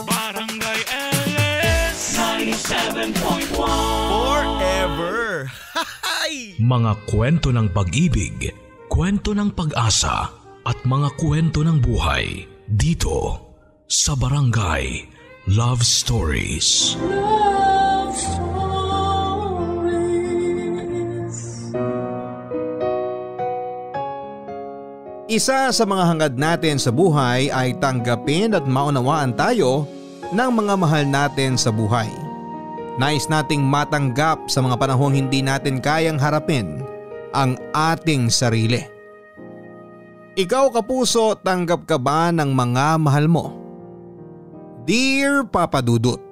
Barangay LS 97.1 Forever. Mga kwento ng pag-ibig, kwento ng pag-asa at mga kwento ng buhay dito sa Barangay Love Stories. Love Stories. Isa sa mga hangad natin sa buhay ay tanggapin at maunawaan tayo ng mga mahal natin sa buhay. Nais nating matanggap sa mga panahong hindi natin kayang harapin ang ating sarili. Ikaw kapuso, tanggap ka ba ng mga mahal mo? Dear Papa Dudut,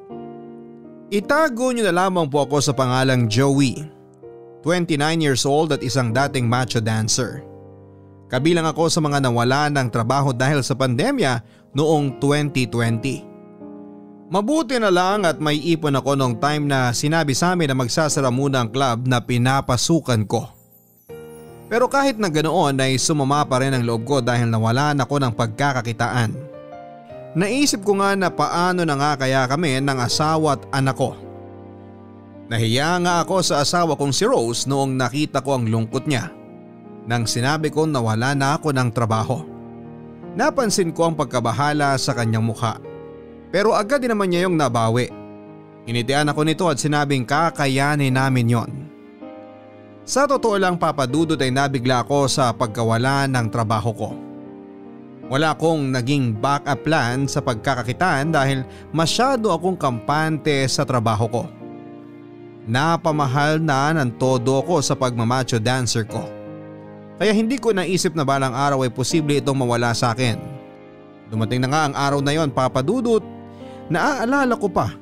itago niyo na lamang po ako sa pangalang Joey, 29 years old at isang dating macho dancer. Kabilang ako sa mga nawala ng trabaho dahil sa pandemya noong 2020. Mabuti na lang at may ipon ako noong time na sinabi sa amin na magsasara muna ang club na pinapasukan ko. Pero kahit na ganoon ay sumama pa rin ang loob ko dahil nawalan ako ng pagkakakitaan. Naisip ko nga na paano na nga kaya kami ng asawa at anak ko. Nahiya nga ako sa asawa kong si Rose noong nakita ko ang lungkot niya nang sinabi ko na wala na ako ng trabaho. Napansin ko ang pagkabahala sa kanyang mukha. Pero agad din naman niya yung nabawi. Initian ako nito at sinabing kakayanin namin yon. Sa totoo lang Papa Dudut ay nabigla ako sa pagkawala ng trabaho ko. Wala akong naging backup plan sa pagkakakitaan dahil masyado akong kampante sa trabaho ko. Napamahal na ng todo ko sa pagmamacho dancer ko. Kaya hindi ko naisip na balang araw ay posible itong mawala sa akin. Dumating na nga ang araw na yon Papa Dudut. Naaalala ko pa.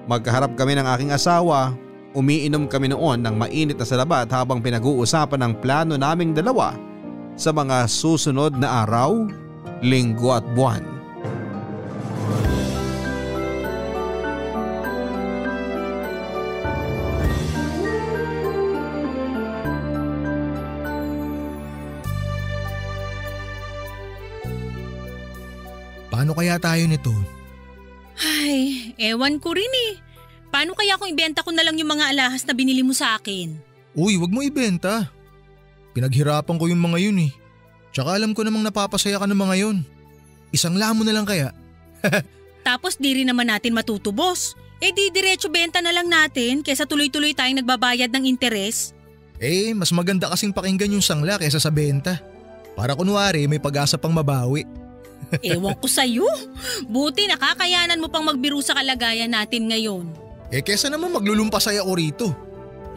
Magkaharap kami ng aking asawa, umiinom kami noon ng mainit na salabat habang pinag-uusapan ang plano naming dalawa sa mga susunod na araw, linggo at buwan. Paano kaya tayo nito? Ay, ewan ko rin eh. Paano kaya kung ibenta ko na lang yung mga alahas na binili mo sa akin? Uy, wag mo ibenta. Pinaghirapan ko yung mga yun eh. Tsaka alam ko namang napapasaya ka ng mga yun. Isang lamo na lang kaya. Tapos di rin naman natin matutubos. Eh di diretso benta na lang natin kaysa tuloy-tuloy tayong nagbabayad ng interes. Eh, mas maganda kasing pakinggan yung sangla kaysa sa benta. Para kunwari may pag-asa pang mabawi. Ewan ko sa'yo. Buti nakakayanan mo pang magbiro sa kalagayan natin ngayon. Eh kesa naman maglulumpasay ako rito.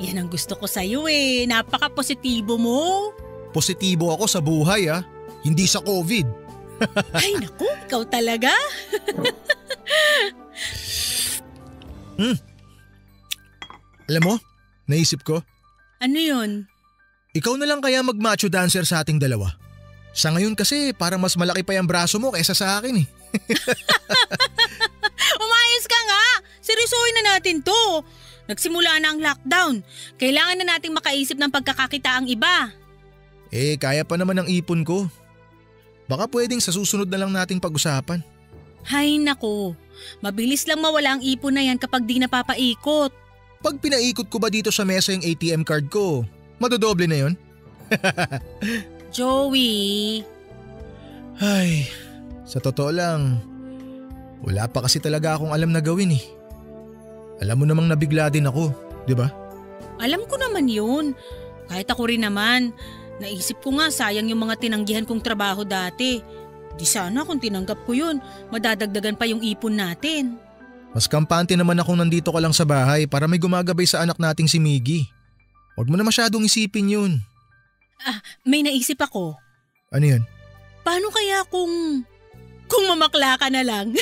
Yan ang gusto ko sa'yo eh. Napaka-positibo mo. Positibo ako sa buhay hindi sa COVID. Ay naku, ikaw talaga. Alam mo, naisip ko. Ano yun? Ikaw na lang kaya mag-macho dancer sa ating dalawa. Sa ngayon kasi parang mas malaki pa yung braso mo kaysa sa akin eh. Umayos ka nga! Seryosohin na natin to. Nagsimula na ang lockdown. Kailangan na nating makaisip ng pagkakakitaang iba. Eh kaya pa naman ang ipon ko. Baka pwedeng sa susunod na lang nating pag-usapan. Hay nako, mabilis lang mawala ang ipon na yan kapag di napapaikot. Pag pinaikot ko ba dito sa mesa yung ATM card ko, madodoble na yon? Joey. Ay, sa totoo lang, wala pa kasi talaga akong alam na gawin eh. Alam mo namang nabigla din ako, di ba? Alam ko naman yun. Kahit ako rin naman, naisip ko nga sayang yung mga tinanggihan kong trabaho dati. Di sana kung tinanggap ko yun, madadagdagan pa yung ipon natin. Mas kampante naman akong nandito ka lang sa bahay para may gumagabay sa anak nating si Miggy. Huwag mo na masyadong isipin yun. May naisip ako. Ano yun? Paano kaya kung mamakla ka na lang?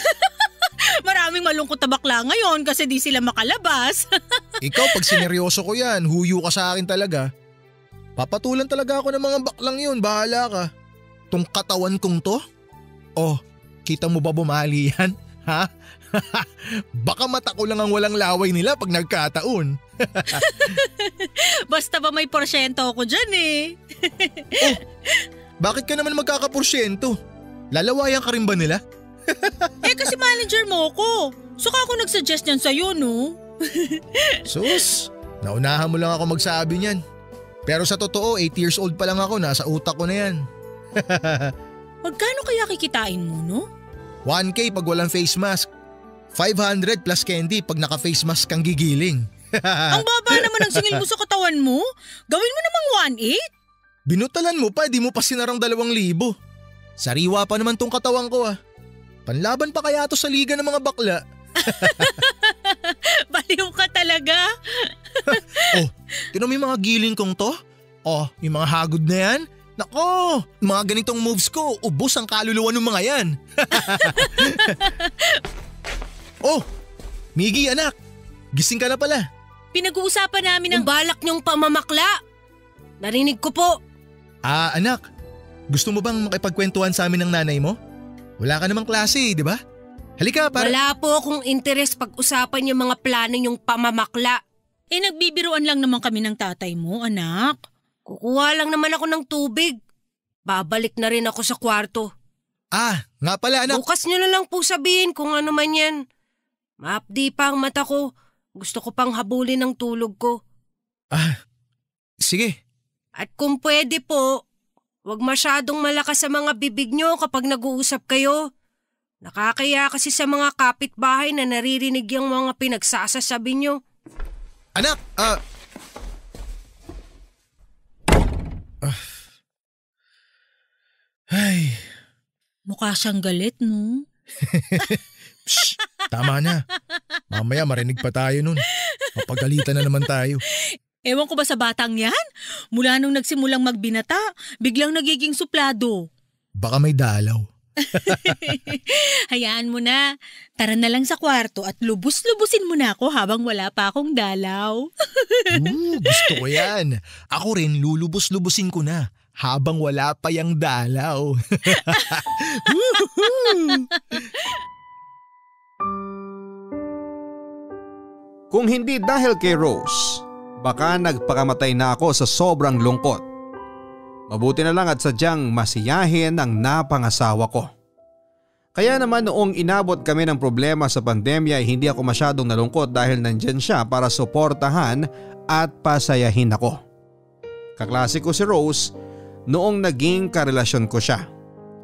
Maraming malungkot na bakla ngayon kasi di sila makalabas. Ikaw pag sineryoso ko yan, huyo ka sa akin talaga. Papatulan talaga ako ng mga baklang yun, bahala ka. Tong katawan kong to? Oh, kita mo ba bumali yan? Ha? Baka mata ko lang ang walang laway nila pag nagkataon. Basta ba may porsyento ako dyan eh. Oh, bakit ka naman magkakaporsyento? Lalawayan ka rin ba nila? Kasi manager mo ko. Saka ako nagsuggest niyan sa'yo, no? Sus, naunahan mo lang ako magsabi niyan. Pero sa totoo, 8 years old pa lang ako, nasa utak ko na yan. Magkano kaya kikitain mo, no? 1K pag walang face mask. 500 plus candy pag naka-face mask kang gigiling. Ang baba naman ang singil mo sa katawan mo. Gawin mo namang 1.8. Binutalan mo pa, di mo pa sinarang 2,000. Sariwa pa naman tong katawan ko ah. Panlaban pa kaya to sa liga ng mga bakla? Baliw ka talaga. Tinan mo yung mga giling kong to? Yung mga hagod na yan? Nako, mga ganitong moves ko, ubos ang kaluluwa ng mga yan. Miggy anak, gising ka na pala. Pinag-uusapan namin ang Yung balak niyong pamamakla. Narinig ko po. Anak, gusto mo bang makipagkwentuhan sa amin ng nanay mo? Wala ka namang klase, di ba? Halika para… Wala po akong interes pag-usapan yung mga plano niyong pamamakla. nagbibiruan lang naman kami ng tatay mo, anak. Kukuha lang naman ako ng tubig. Babalik na rin ako sa kwarto. Nga pala anak. Bukas niyo na lang po sabihin kung ano man yan. Maapdi pa ang mata ko. Gusto ko pang habulin ang tulog ko. Sige. At kung pwede po, huwag masyadong malakas sa mga bibig nyo kapag nag-uusap kayo. Nakakaya kasi sa mga kapitbahay na naririnig yung mga pinagsasasabi nyo. Anak, Ay. Mukha siyang galit, no? Shh, tama na. Mamaya marinig pa tayo nun. Mapagalitan na naman tayo. Ewan ko ba sa batang yan? Mula nung nagsimulang magbinata, biglang nagiging suplado. Baka may dalaw. Hayaan mo na. Tara na lang sa kwarto at lubos-lubusin mo na ako habang wala pa akong dalaw. Gusto ko yan. Ako rin lulubos-lubusin ko na habang wala pa yang dalaw. Kung hindi dahil kay Rose, baka nagpakamatay na ako sa sobrang lungkot. Mabuti na lang at sadyang masiyahin ang napangasawa ko. Kaya naman noong inabot kami ng problema sa pandemya ay hindi ako masyadong nalungkot dahil nandyan siya para suportahan at pasayahin ako. Kaklase ko si Rose noong naging karelasyon ko siya.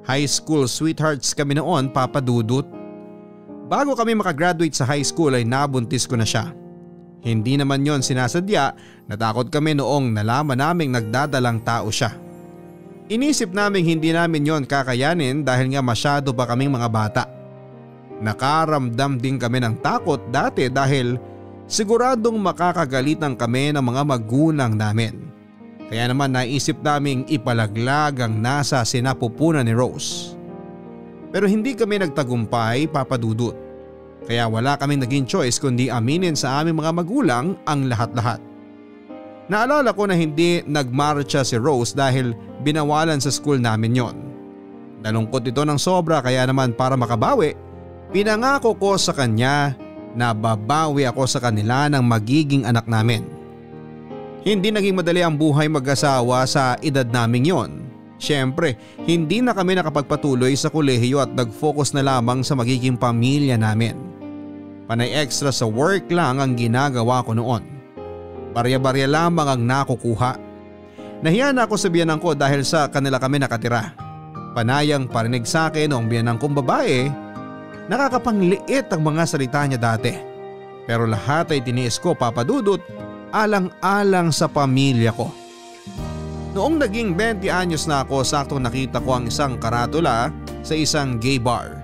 High school sweethearts kami noon, Papa Dudut. Bago kami makagraduate sa high school ay nabuntis ko na siya. Hindi naman yon sinasadya, natakot kami noong nalaman naming nagdadalang tao siya. Inisip naming hindi namin yon kakayanin dahil nga masyado pa kaming mga bata. Nakaramdam din kami ng takot dati dahil siguradong makakagalitan kami ng mga magulang namin. Kaya naman naisip naming ipalaglag ang nasa sinapupunan ni Rose. Pero hindi kami nagtagumpay, Papa Dudut. Kaya wala kaming naging choice kundi aminin sa aming mga magulang ang lahat-lahat. Naalala ko na hindi nagmarcha si Rose dahil binawalan sa school namin yon. Nalungkot ito ng sobra kaya naman para makabawi, pinangako ko sa kanya na babawi ako sa kanila ng magiging anak namin. Hindi naging madali ang buhay mag-asawa sa edad naming yon. Siyempre, hindi na kami nakapagpatuloy sa kolehiyo at nag-focus na lamang sa magiging pamilya namin. Panay extra sa work lang ang ginagawa ko noon. Barya-barya lamang ang nakukuha. Nahiya na ako sa biyanang ko dahil sa kanila kami nakatira. Panayang parinig sa akin noong biyanang kong babae, nakakapangliit ang mga salita niya dati. Pero lahat ay tiniis ko, Papa Dudut, alang-alang sa pamilya ko. Noong naging 20 anyos na ako, saktong nakita ko ang isang karatula sa isang gay bar.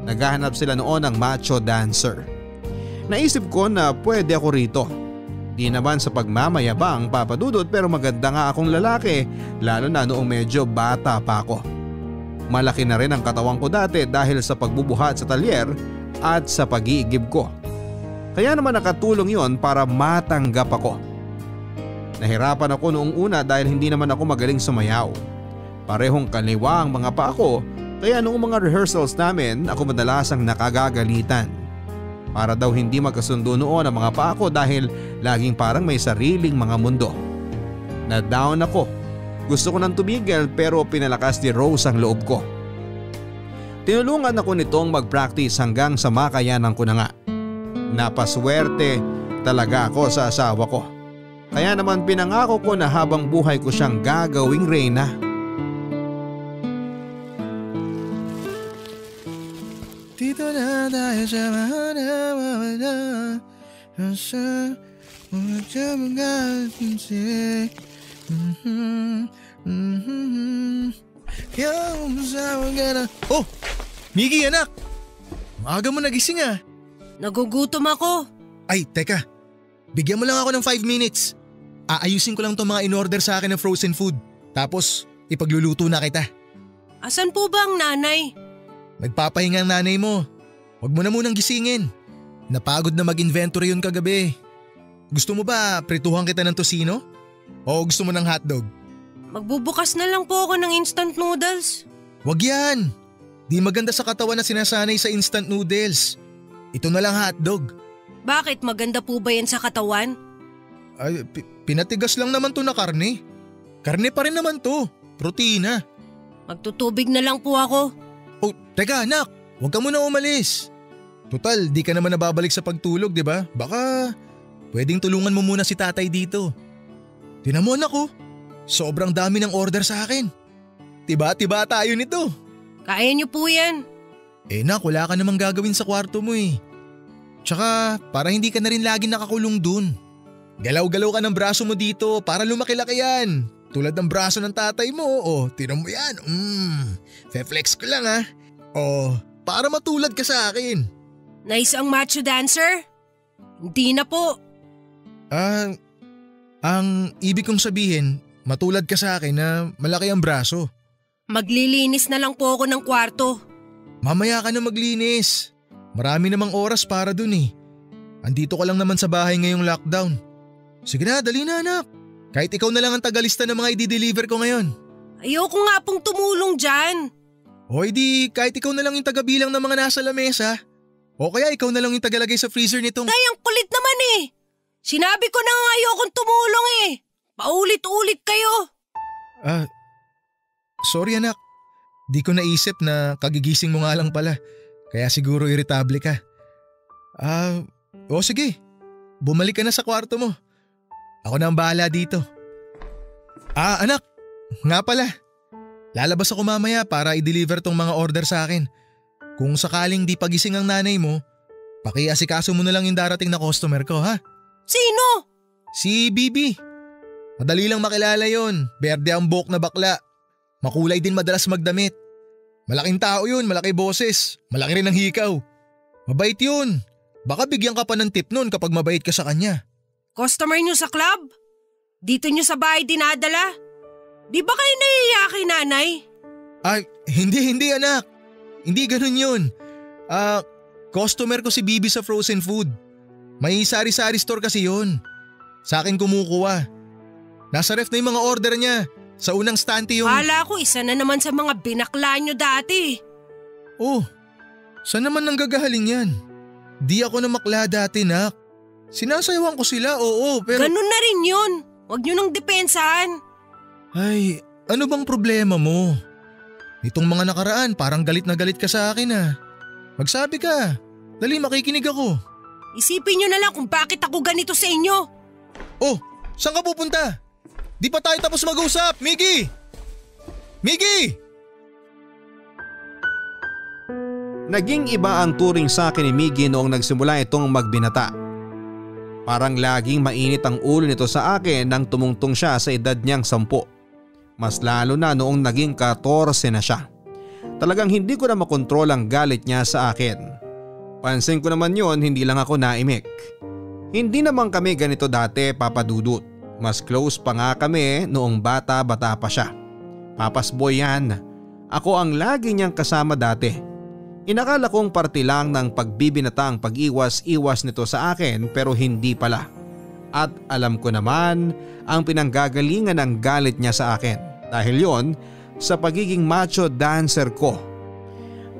Naghahanap sila noon ng macho dancer. Naisip ko na pwede ako rito. Di naman sa pagmamayabang, Papa Dudut, pero maganda nga akong lalaki, lalo na noong medyo bata pa ako. Malaki na rin ang katawan ko dati dahil sa pagbubuhat sa talyer at sa pag-iigib ko. Kaya naman nakatulong yon para matanggap ako. Nahirapan ako noong una dahil hindi naman ako magaling sumayaw. Parehong kaliwa ang mga paa ko, kaya noong mga rehearsals namin ako madalasang nakagagalitan. Para daw hindi magkasundo noon ang mga paa ko dahil laging parang may sariling mga mundo. Na-down ako. Gusto ko nang tumigil pero pinalakas ni Rose ang loob ko. Tinulungan ako nitong mag-practice hanggang sa makayanan ko na nga. Napaswerte talaga ako sa asawa ko. Kaya naman pinangako ko na habang buhay ko siyang gagawing reyna. Dito na tayo sa mahana. Oh! Miggy anak! Maaga mo nagising ah. Nagugutom ako. Ay, teka. Bigyan mo lang ako ng 5 minutes. Aayusin ko lang itong mga in-order sa akin na frozen food. Tapos ipagluluto na kita. Asan po ba ang nanay? Nagpapahinga ang nanay mo. Huwag mo na munang gisingin. Napagod na mag-inventory yun kagabi. Gusto mo ba prituhan kita ng tosino? O gusto mo ng hotdog? Magbubukas na lang po ako ng instant noodles. Wag yan. Di maganda sa katawan na sinasanay sa instant noodles. Ito na lang hotdog. Bakit maganda po ba yan sa katawan? Ay, pinatigas lang naman to na karne. Karne pa rin naman to. Protina. Magtutubig na lang po ako. Oh, teka anak. Huwag ka muna umalis. Total, di ka naman nababalik sa pagtulog, di ba? Baka pwedeng tulungan mo muna si tatay dito. Tinan mo anak ko. Sobrang dami ng order sa akin. Tiba-tiba tayo nito. Kaya niyo po yan. Nak, wala ka namang gagawin sa kwarto mo eh. Tsaka para hindi ka na rin lagi nakakulong dun. Galaw-galaw ka ng braso mo dito para lumaki-laki yan. Tulad ng braso ng tatay mo. O, tinan mo yan. Fe-flex ko lang ha. O, para matulad ka sa akin. Nice ang macho dancer? Hindi na po. Ang ibig kong sabihin, matulad ka sa akin na malaki ang braso. Maglilinis na lang po ako ng kwarto. Mamaya ka na maglinis. Marami namang oras para dun eh. Andito ka lang naman sa bahay ngayong lockdown. Sige na, dali na anak. Kahit ikaw na lang ang tagalista ng mga i-deliver ko ngayon. Ayoko nga pong tumulong dyan. O di kahit ikaw na lang yung tagabilang ng mga nasa lamesa. O kaya ikaw na lang yung tagalagay sa freezer nitong… Tay, ang kulit naman eh. Sinabi ko na nga ayokong tumulong eh. Paulit-ulit kayo. Sorry anak. Di ko naisip na kagigising mo nga lang pala. Kaya siguro irritable ka. Sige. Bumalik ka na sa kwarto mo. Ako na ang bahala dito. Anak. Nga pala. Lalabas ako mamaya para i-deliver tong mga order sa akin. Kung sakaling di pagising ang nanay mo, pakiasikaso mo na lang yung darating na customer ko ha. Sino? Si Bibi. Madali lang makilala yon. Berde ang buhok na bakla. Makulay din madalas magdamit. Malaking tao yun, malaki boses. Malaki rin ang hikaw. Mabait yun. Baka bigyan ka pa ng tip nun kapag mabait ka sa kanya. Customer nyo sa club? Dito nyo sa bahay dinadala? Di ba kayo nahihiya kay nanay? Hindi anak. Hindi ganun yun. Customer ko si Bibi sa frozen food. May sari-sari store kasi yun. Sa akin kumukuha. Nasa ref na yung mga order niya. Sa unang stante yung… Hala ko, isa na naman sa mga binakla nyo dati. Oh, saan naman nanggagaling yan? Di ako namakla dati, nak. Sinasayawan ko sila, oo, pero… Ganun na rin yun. Huwag nyo nang depensahan. Ay, ano bang problema mo? Itong mga nakaraan, parang galit na galit ka sa akin ah. Magsabi ka. Dali, makikinig ako. Isipin nyo na lang kung bakit ako ganito sa inyo. Oh, saan ka pupunta? Di pa tayo tapos mag-usap, Miggy! Miggy! Naging iba ang turing sa akin ni Miggy noong nagsimula itong magbinata. Parang laging mainit ang ulo nito sa akin nang tumungtong siya sa edad niyang 10. Mas lalo na noong naging 14 na siya. Talagang hindi ko na makontrol ang galit niya sa akin. Pansin ko naman yon, hindi lang ako naimik. Hindi naman kami ganito dati, Papa Dudut. Mas close pa nga kami noong bata-bata pa siya. Papas boy yan. Ako ang lagi niyang kasama dati. Inakala kong parte lang ng pagbibinata ang pag-iwas-iwas nito sa akin pero hindi pala. At alam ko naman ang pinanggagalingan ng galit niya sa akin. Dahil yon sa pagiging macho dancer ko.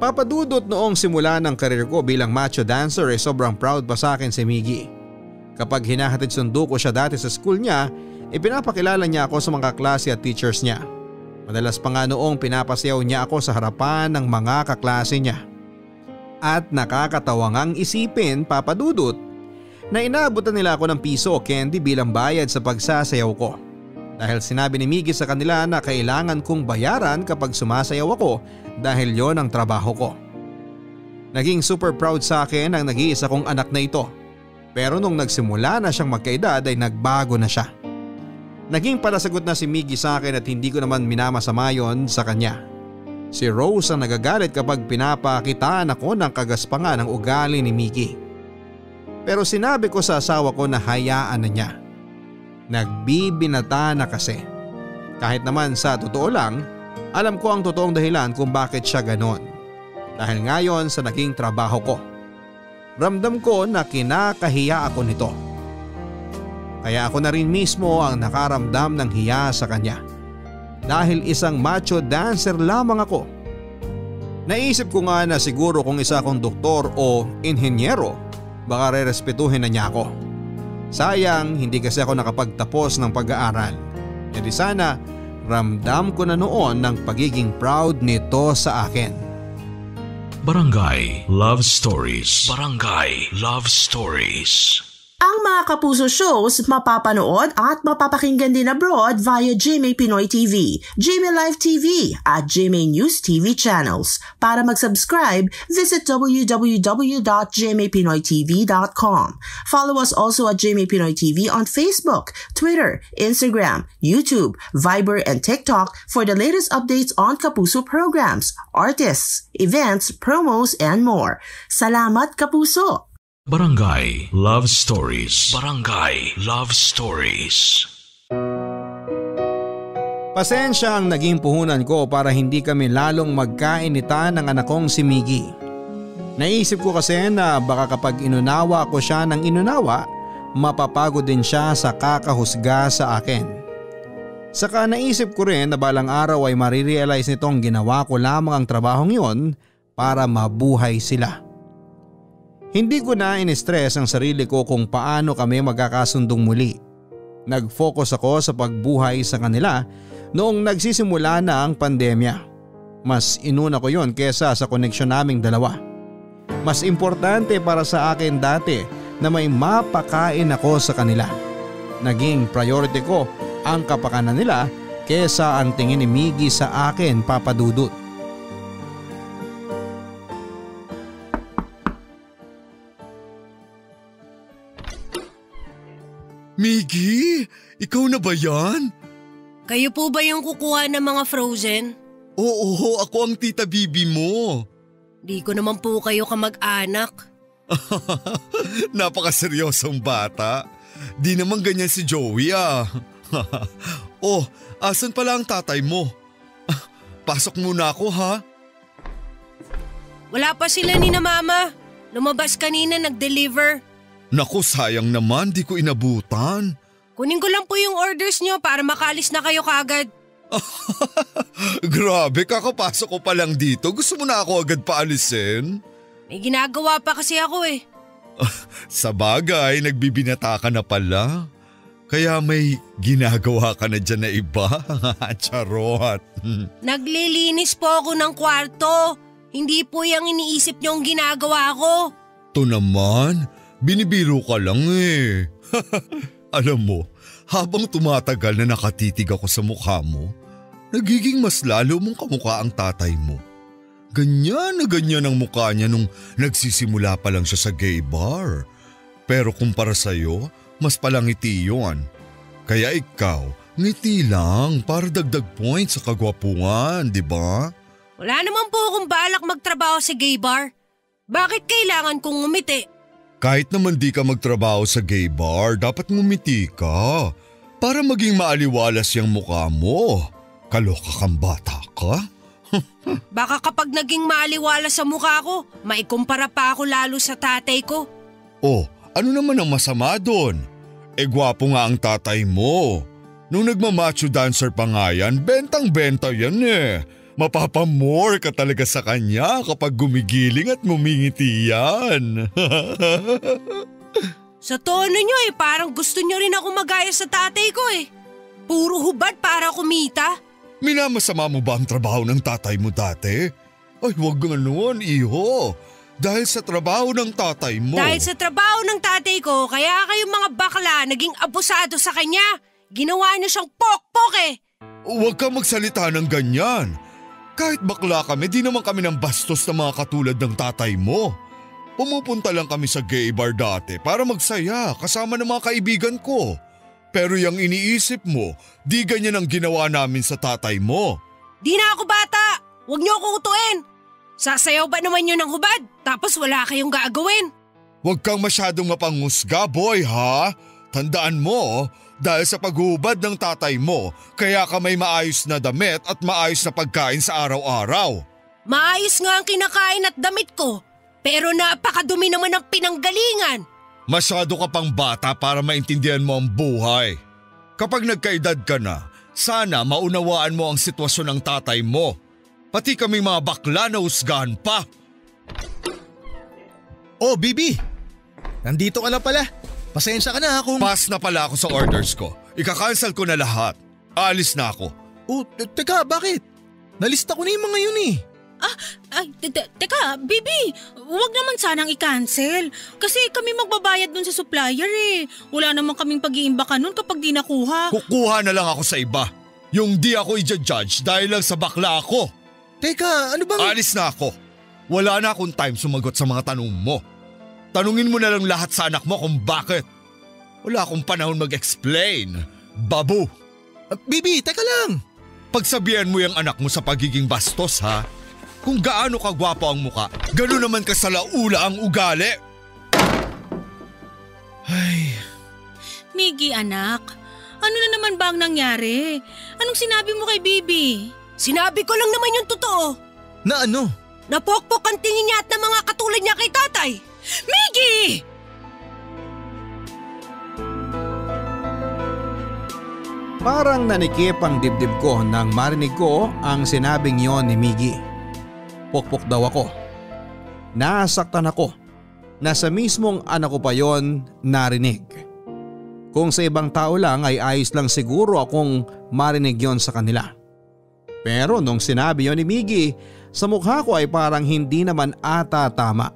Papadudot noong simula ng karir ko bilang macho dancer ay sobrang proud pa sa akin si Miggy. Kapag hinahatid sundo ko siya dati sa school niya, ipinapakilala niya ako sa mga klase at teachers niya. Madalas pa nga noong pinapasayaw niya ako sa harapan ng mga kaklase niya. At nakakatawa ngang isipin, Papa Dudut, na inaabutan nila ako ng piso o candy bilang bayad sa pagsasayaw ko. Dahil sinabi ni Miggy sa kanila na kailangan kong bayaran kapag sumasayaw ako dahil yon ang trabaho ko. Naging super proud sa akin ang nag-iisa kong anak na ito. Pero nung nagsimula na siyang magkaedad ay nagbago na siya. Naging palasagot na si Miggy sa akin at hindi ko naman minamasama yon sa kanya. Si Rose ang nagagalit kapag pinapakitaan ako ng kagaspangan ng ugali ni Miggy. Pero sinabi ko sa asawa ko na hayaan na niya. Nagbibinata na kasi. Kahit naman sa totoo lang, alam ko ang totoong dahilan kung bakit siya ganon. Dahil ngayon sa naging trabaho ko. Ramdam ko na kinakahiya ako nito. Kaya ako na rin mismo ang nakaramdam ng hiya sa kanya. Dahil isang macho dancer lamang ako. Naisip ko nga na siguro kung isa akong doktor o inhenyero, baka rerespetuhin na niya ako. Sayang hindi kasi ako nakapagtapos ng pag-aaral. E di sana ramdam ko na noon ng pagiging proud nito sa akin. Barangay Love Stories. Barangay Love Stories. Ang mga Kapuso shows mapapanood at mapapakinggan din abroad via GMA Pinoy TV, GMA Live TV at GMA News TV channels. Para mag-subscribe, visit www.gmapinoytv.com. Follow us also at GMA Pinoy TV on Facebook, Twitter, Instagram, YouTube, Viber, and TikTok for the latest updates on Kapuso programs, artists, events, promos, and more. Salamat, Kapuso! Barangay Love Stories. Barangay Love Stories. Pasensya ang naging puhunan ko para hindi kami lalong magkainitan ng anak kong si Miggy. Naisip ko kasi na baka kapag inunawa ko siya ng inunawa, mapapagod din siya sa kakahusga sa akin. Saka naisip ko rin na balang araw ay marirealize nitong ginawa ko lamang ang trabahong yon para mabuhay sila. Hindi ko na in-stress ang sarili ko kung paano kami magkakasundong muli. Nag-focus ako sa pagbuhay sa kanila noong nagsisimula na ang pandemya. Mas inuna ko yon kesa sa koneksyon naming dalawa. Mas importante para sa akin dati na may mapakain ako sa kanila. Naging priority ko ang kapakanan nila kesa ang tingin ni Miggy sa akin, Papa Dudut. Miggy, ikaw na ba yan? Kayo po ba yung kukuha ng mga frozen? Oo, ako ang tita Bibi mo. Di ko naman po kayo kamag-anak. Napakaseryosong bata. Di naman ganyan si Joey ah. Oh, asan pala ang tatay mo? Pasok muna ako ha. Wala pa sila ni na mama. Lumabas kanina nag-deliver. Naku, sayang naman, di ko inabutan. Kunin ko lang po yung orders nyo para makalis na kayo kaagad. Grabe, kakapasok ko pa lang dito. Gusto mo na ako agad paalisin? May ginagawa pa kasi ako eh. Sa bagay, nagbibinata ka na pala. Kaya may ginagawa ka na dyan na iba. Charot. Naglilinis po ako ng kwarto. Hindi po yung iniisip nyo ang ginagawa ko. To naman, binibiro ka lang eh. Alam mo, habang tumatagal na nakatitig ako sa mukha mo, nagiging mas lalo mong kamukha ang tatay mo. Ganyan na ganyan ang mukha niya nung nagsisimula pa lang siya sa gay bar. Pero kumpara sa'yo, mas palangiti yun. Kaya ikaw, ngiti lang para dagdag points sa kagwapuan, di ba? Wala naman po akong balak magtrabaho sa gay bar. Bakit kailangan kong ngumiti? Kahit naman di ka magtrabaho sa gay bar, dapat ngumiti ka. Para maging maaliwalas yung mukha mo. Kaloka kang bata ka? Baka kapag naging maaliwala sa mukha ko, maikumpara pa ako lalo sa tatay ko. Oh, ano naman ang masama doon? Gwapo nga ang tatay mo. Nung nagmamacho dancer pa nga yan, bentang-benta yan eh. Mapapamore ka talaga sa kanya kapag gumigiling at ngumingiti yan. Sa tono nyo eh, parang gusto nyo rin ako magaya sa tatay ko eh. Puro hubad para kumita. Minamasama mo ba ang trabaho ng tatay mo dati? Ay, huwag ganon, iho. Dahil sa trabaho ng tatay mo. Dahil sa trabaho ng tatay ko, kaya kayong mga bakla naging abusado sa kanya. Ginawa niyo siyang pokpok eh. Huwag kang magsalita ng ganyan. Kahit bakla kami, di naman kami ng bastos na mga katulad ng tatay mo. Pumupunta lang kami sa gay bar dati para magsaya kasama ng mga kaibigan ko. Pero yung iniisip mo, di ganyan ang ginawa namin sa tatay mo. Di na ako bata. Huwag niyo ako utuin. Sasayaw ba naman yun ng hubad? Tapos wala kayong gagawin. Huwag kang masyadong mapanghusga, boy, ha? Tandaan mo, dahil sa paghubad ng tatay mo, kaya ka may maayos na damit at maayos na pagkain sa araw-araw. Maayos nga ang kinakain at damit ko. Pero napakadumi naman ng pinanggalingan. Masyado ka pang bata para maintindihan mo ang buhay. Kapag nagkaedad ka na, sana maunawaan mo ang sitwasyon ng tatay mo. Pati kami mga bakla na husgahan pa. Oh, Bibi! Nandito ka na pala. Pasensya ka na kung… Pass na pala ako sa orders ko. Ika-cancel ko na lahat. Aalis na ako. Oh, teka, bakit? Nalista ko na yung mga yun eh. Teka, Bibi, huwag naman sanang i-cancel. Kasi kami magbabayad dun sa supplier eh. Wala naman kaming pag-iimbaka nun kapag di nakuha. Kukuha na lang ako sa iba. Yung di ako i-judge dahil lang sa bakla ako. Teka, ano bang… Alis na ako. Wala na akong time sumagot sa mga tanong mo. Tanungin mo na lang lahat sa anak mo kung bakit. Wala akong panahon mag-explain. Babu. Bibi, teka lang. Pagsabihan mo yung anak mo sa pagiging bastos, ha? Kung gaano ka gwapo ang muka, gano'n naman ka sa laula ang ugali. Ay… Miggy, anak. Ano na naman ba ang nangyari? Anong sinabi mo kay Bibi? Sinabi ko lang naman yung totoo. Na ano? Napokpok ang tingin niya at ng mga katulad niya kay tatay. Miggy! Parang nanikip ang dibdib ko nang marinig ko ang sinabing yon ni Miggy. Pokpok daw ako. Nasaktan ako na sa mismong anak ko pa yon narinig. Kung sa ibang tao lang ay ayos lang siguro akong marinig yon sa kanila. Pero nung sinabi yon ni Miggy, sa mukha ko ay parang hindi naman ata tama.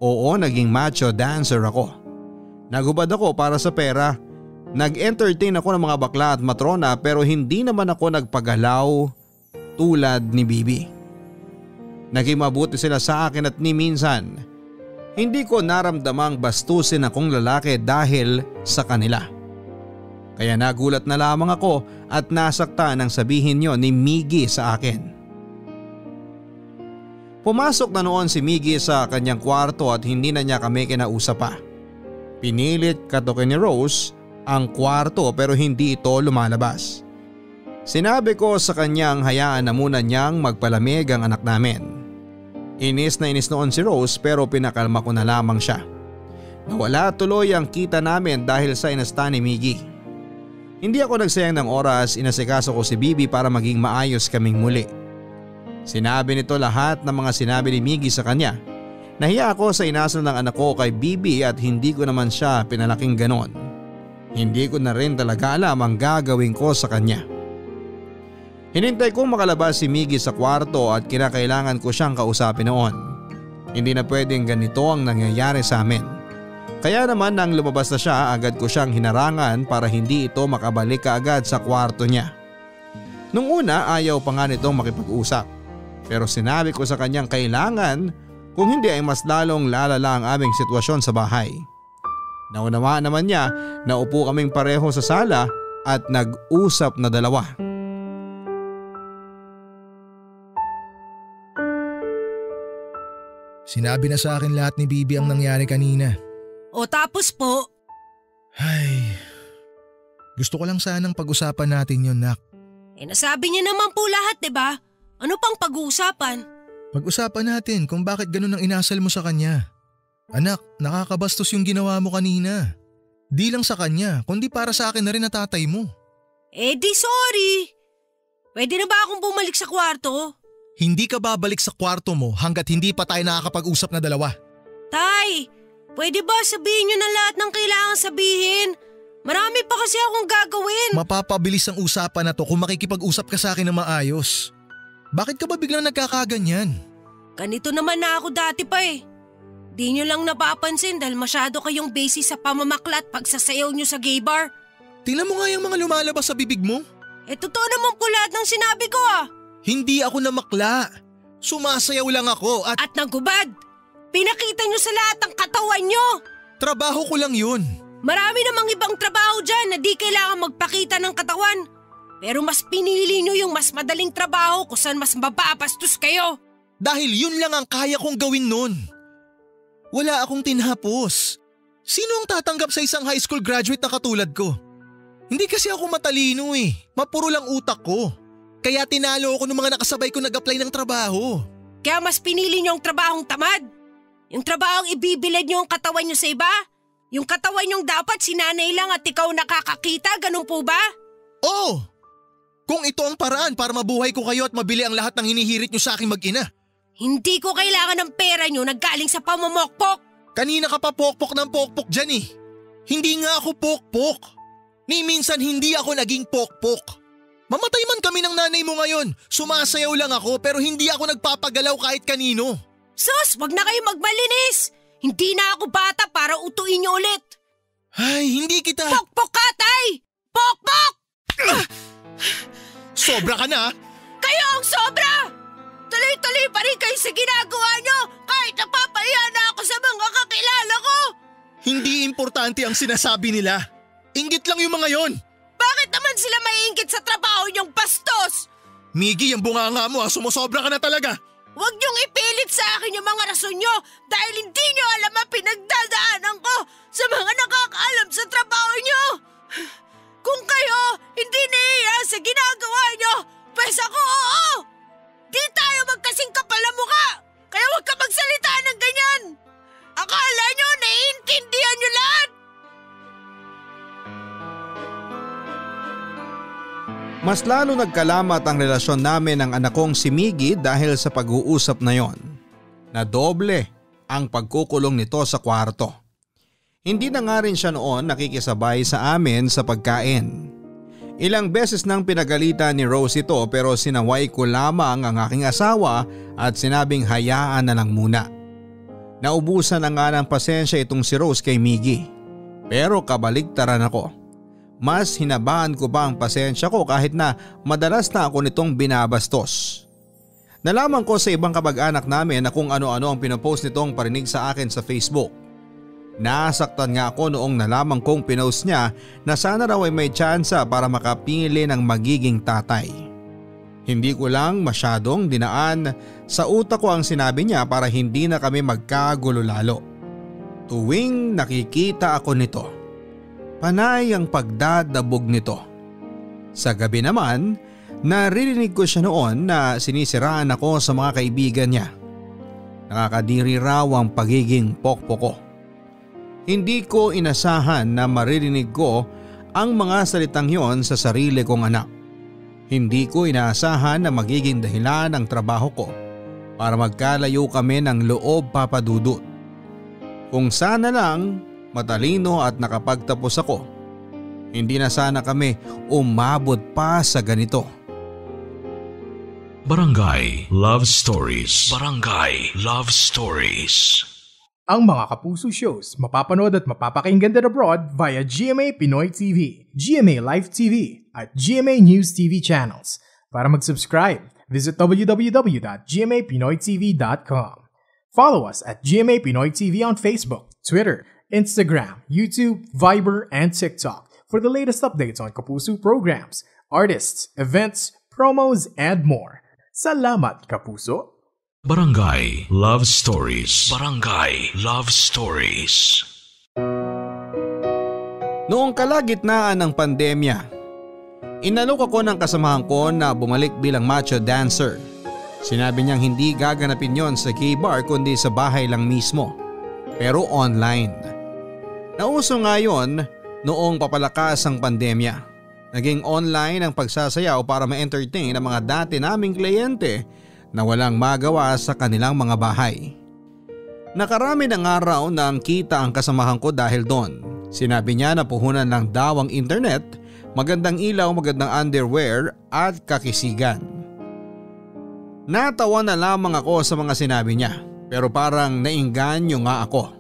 Oo, naging macho dancer ako. Naghubad ako para sa pera. Nag-entertain ako ng mga bakla at matrona pero hindi naman ako nagpagalaw tulad ni Bibi. Naging mabuti sila sa akin at ni minsan. Hindi ko naramdamang bastusin akong lalaki dahil sa kanila. Kaya nagulat na lamang ako at nasaktan nang sabihin yon ni Miggy sa akin. Pumasok na noon si Miggy sa kanyang kwarto at hindi na niya kami kinausap pa. Pinilit katukin ni Rose ang kwarto pero hindi ito lumalabas. Sinabi ko sa kanyang hayaan na muna niyang magpalamig ang anak namin. Inis na inis noon si Rose pero pinakalma ko na lamang siya. Nawala tuloy ang kita namin dahil sa inasta ni Miggy. Hindi ako nagsayang ng oras, inasikaso ko si Bibi para maging maayos kaming muli. Sinabi nito lahat ng mga sinabi ni Miggy sa kanya. Nahiya ako sa inasal ng anak ko kay Bibi at hindi ko naman siya pinalaking ganon. Hindi ko na rin talaga alam ang gagawin ko sa kanya. Hinintay kong makalabas si Miggy sa kwarto at kinakailangan ko siyang kausapin noon. Hindi na pwedeng ganito ang nangyayari sa amin. Kaya naman nang lumabas na siya, agad ko siyang hinarangan para hindi ito makabalik kaagad sa kwarto niya. Nung una ayaw pa nga nitong makipag-usap. Pero sinabi ko sa kanyang kailangan kung hindi ay mas lalong lalala ang aming sitwasyon sa bahay. Naunawaan naman niya na upo kaming pareho sa sala at nag-usap na dalawa. Sinabi na sa akin lahat ni Bibi ang nangyari kanina. O tapos po? Ay… Gusto ko lang sanang pag-usapan natin yun, Nak. Nasabi niya naman po lahat, 'di ba? Ano pang pag-uusapan? Pag-usapan natin kung bakit ganun ang inasal mo sa kanya. Anak, nakakabastos yung ginawa mo kanina. Di lang sa kanya, kundi para sa akin na rin na tatay mo. Di sorry. Pwede na ba akong bumalik sa kwarto? Hindi ka babalik sa kwarto mo hanggat hindi pa tayo nakakapag-usap na dalawa. Tay, pwede ba sabihin niyo na lahat ng kailangan sabihin? Marami pa kasi akong gagawin. Mapapabilis ang usapan na to kung makikipag-usap ka sa akin na maayos. Bakit ka ba biglang nagkakaganyan? Ganito naman na ako dati pa eh. Di nyo lang napapansin dahil masyado kayong busy sa pamamakla at pagsasayaw nyo sa gay bar. Tingnan mo nga yung mga lumalabas sa bibig mo. Totoo naman po lahat ng sinabi ko ah. Hindi ako namakla. Sumasayaw lang ako at… At nagubad. Pinakita nyo sa lahat ang katawan nyo. Trabaho ko lang yun. Marami namang ibang trabaho dyan na di kailangan magpakita ng katawan. Pero mas pinili nyo yung mas madaling trabaho kung saan mas mapapastos kayo. Dahil yun lang ang kaya kong gawin nun. Wala akong tinapos. Sino ang tatanggap sa isang high school graduate na katulad ko? Hindi kasi ako matalino eh. Mapuro lang utak ko. Kaya tinalo ako ng mga nakasabay ko nag-apply ng trabaho. Kaya mas pinili nyo ang trabahong tamad. Yung trabahong ibibilad nyo ang katawan nyo sa iba. Yung katawan nyong dapat sinanay lang at ikaw nakakakita, ganun po ba? Oo! Kung ito ang paraan para mabuhay ko kayo at mabili ang lahat ng hinihirit nyo sa aking mag-ina. Hindi ko kailangan ng pera nyo na galing sa pamamokpok. Kanina ka pa pokpok ng pokpok dyan eh. Hindi nga ako pokpok. Ni minsan hindi ako naging pokpok. Mamatay man kami ng nanay mo ngayon. Sumasayaw lang ako pero hindi ako nagpapagalaw kahit kanino. Sus, wag na kayo magmalinis. Hindi na ako bata para utuin niyo ulit. Ay, hindi kita… Pokpok ka, tay! Pokpok! Sobra ka na! Kayo ang sobra! Tuloy-tuloy pa rin kayo sa ginagawa niyo kahit napapahiya na ako sa mga kakilala ko! Hindi importante ang sinasabi nila. Inggit lang yung mga yon. Bakit naman sila maiinggit sa trabaho niyong bastos? Miggy, ang bunganga mo sumosobra ka na talaga. Huwag niyong ipilit sa akin yung mga rason niyo dahil hindi niyo alam ang pinagdadaanan ko sa mga nakakaalam sa trabaho niyo. Kung kayo hindi nahiya sa ginagawa niyo, pues ako oo. Di tayo magkasing kapal na mukha, kaya huwag ka magsalita ng ganyan. Akala niyo naiintindihan niyo lahat. Mas lalo nagkalamat ang relasyon namin ng anak kong si Miggy dahil sa pag-uusap na yon. Na doble ang pagkukulong nito sa kwarto. Hindi na nga rin siya noon nakikisabay sa amin sa pagkain. Ilang beses nang pinagalitan ni Rose ito pero sinaway ko lamang ang aking asawa at sinabing hayaan na lang muna. Naubusan na nga ng pasensya itong si Rose kay Miggy. Pero kabaligtaran ako. Mas hinabaan ko ba ang pasensya ko kahit na madalas na ako nitong binabastos. Nalaman ko sa ibang kabag-anak namin na kung ano-ano ang pinopost nitong parinig sa akin sa Facebook. Nasaktan nga ako noong nalaman kong pinost niya na sana raw ay may tsansa para makapili ng magiging tatay. Hindi ko lang masyadong dinaan sa utak ko ang sinabi niya para hindi na kami magkagulo lalo. Tuwing nakikita ako nito, panay ang pagdadabog nito. Sa gabi naman, naririnig ko siya noon na sinisiraan ako sa mga kaibigan niya. Nakakadiri raw ang pagiging pokpok ko. Hindi ko inasahan na maririnig ko ang mga salitang yon sa sarili kong anak. Hindi ko inaasahan na magiging dahilan ang trabaho ko para magkalayo kami ng loob, Papa Dudut. Kung sana lang matalino at nakapagtapos ako, hindi na sana kami umabot pa sa ganito. Barangay Love Stories. Barangay Love Stories. Ang mga Kapuso shows mapapanood at mapapakinggan din abroad via GMA Pinoy TV, GMA Live TV at GMA News TV channels. Para mag-subscribe, visit www.gmapinoytv.com. Follow us at GMA Pinoy TV on Facebook, Twitter, Instagram, YouTube, Viber, and TikTok for the latest updates on Kapuso programs, artists, events, promos, and more. Salamat, Kapuso! Barangay Love Stories. Barangay Love Stories. Noong kalagitnaan ng pandemya, inalok ako ng kasamahan ko na bumalik bilang macho dancer. Sinabi niyang hindi gaganapin yon sa gay bar kundi sa bahay lang mismo, pero online. Nauso nga yon noong papalakas ang pandemya. Naging online ang pagsasayaw para ma-entertain ang mga dati naming kliyente na walang magawa sa kanilang mga bahay. Nakarami ng araw na ang kita ang kasamahan ko dahil doon. Sinabi niya na puhunan lang daw ang internet, magandang ilaw, magandang underwear at kakisigan. Natawa na lamang ako sa mga sinabi niya pero parang nainganyo nga ako.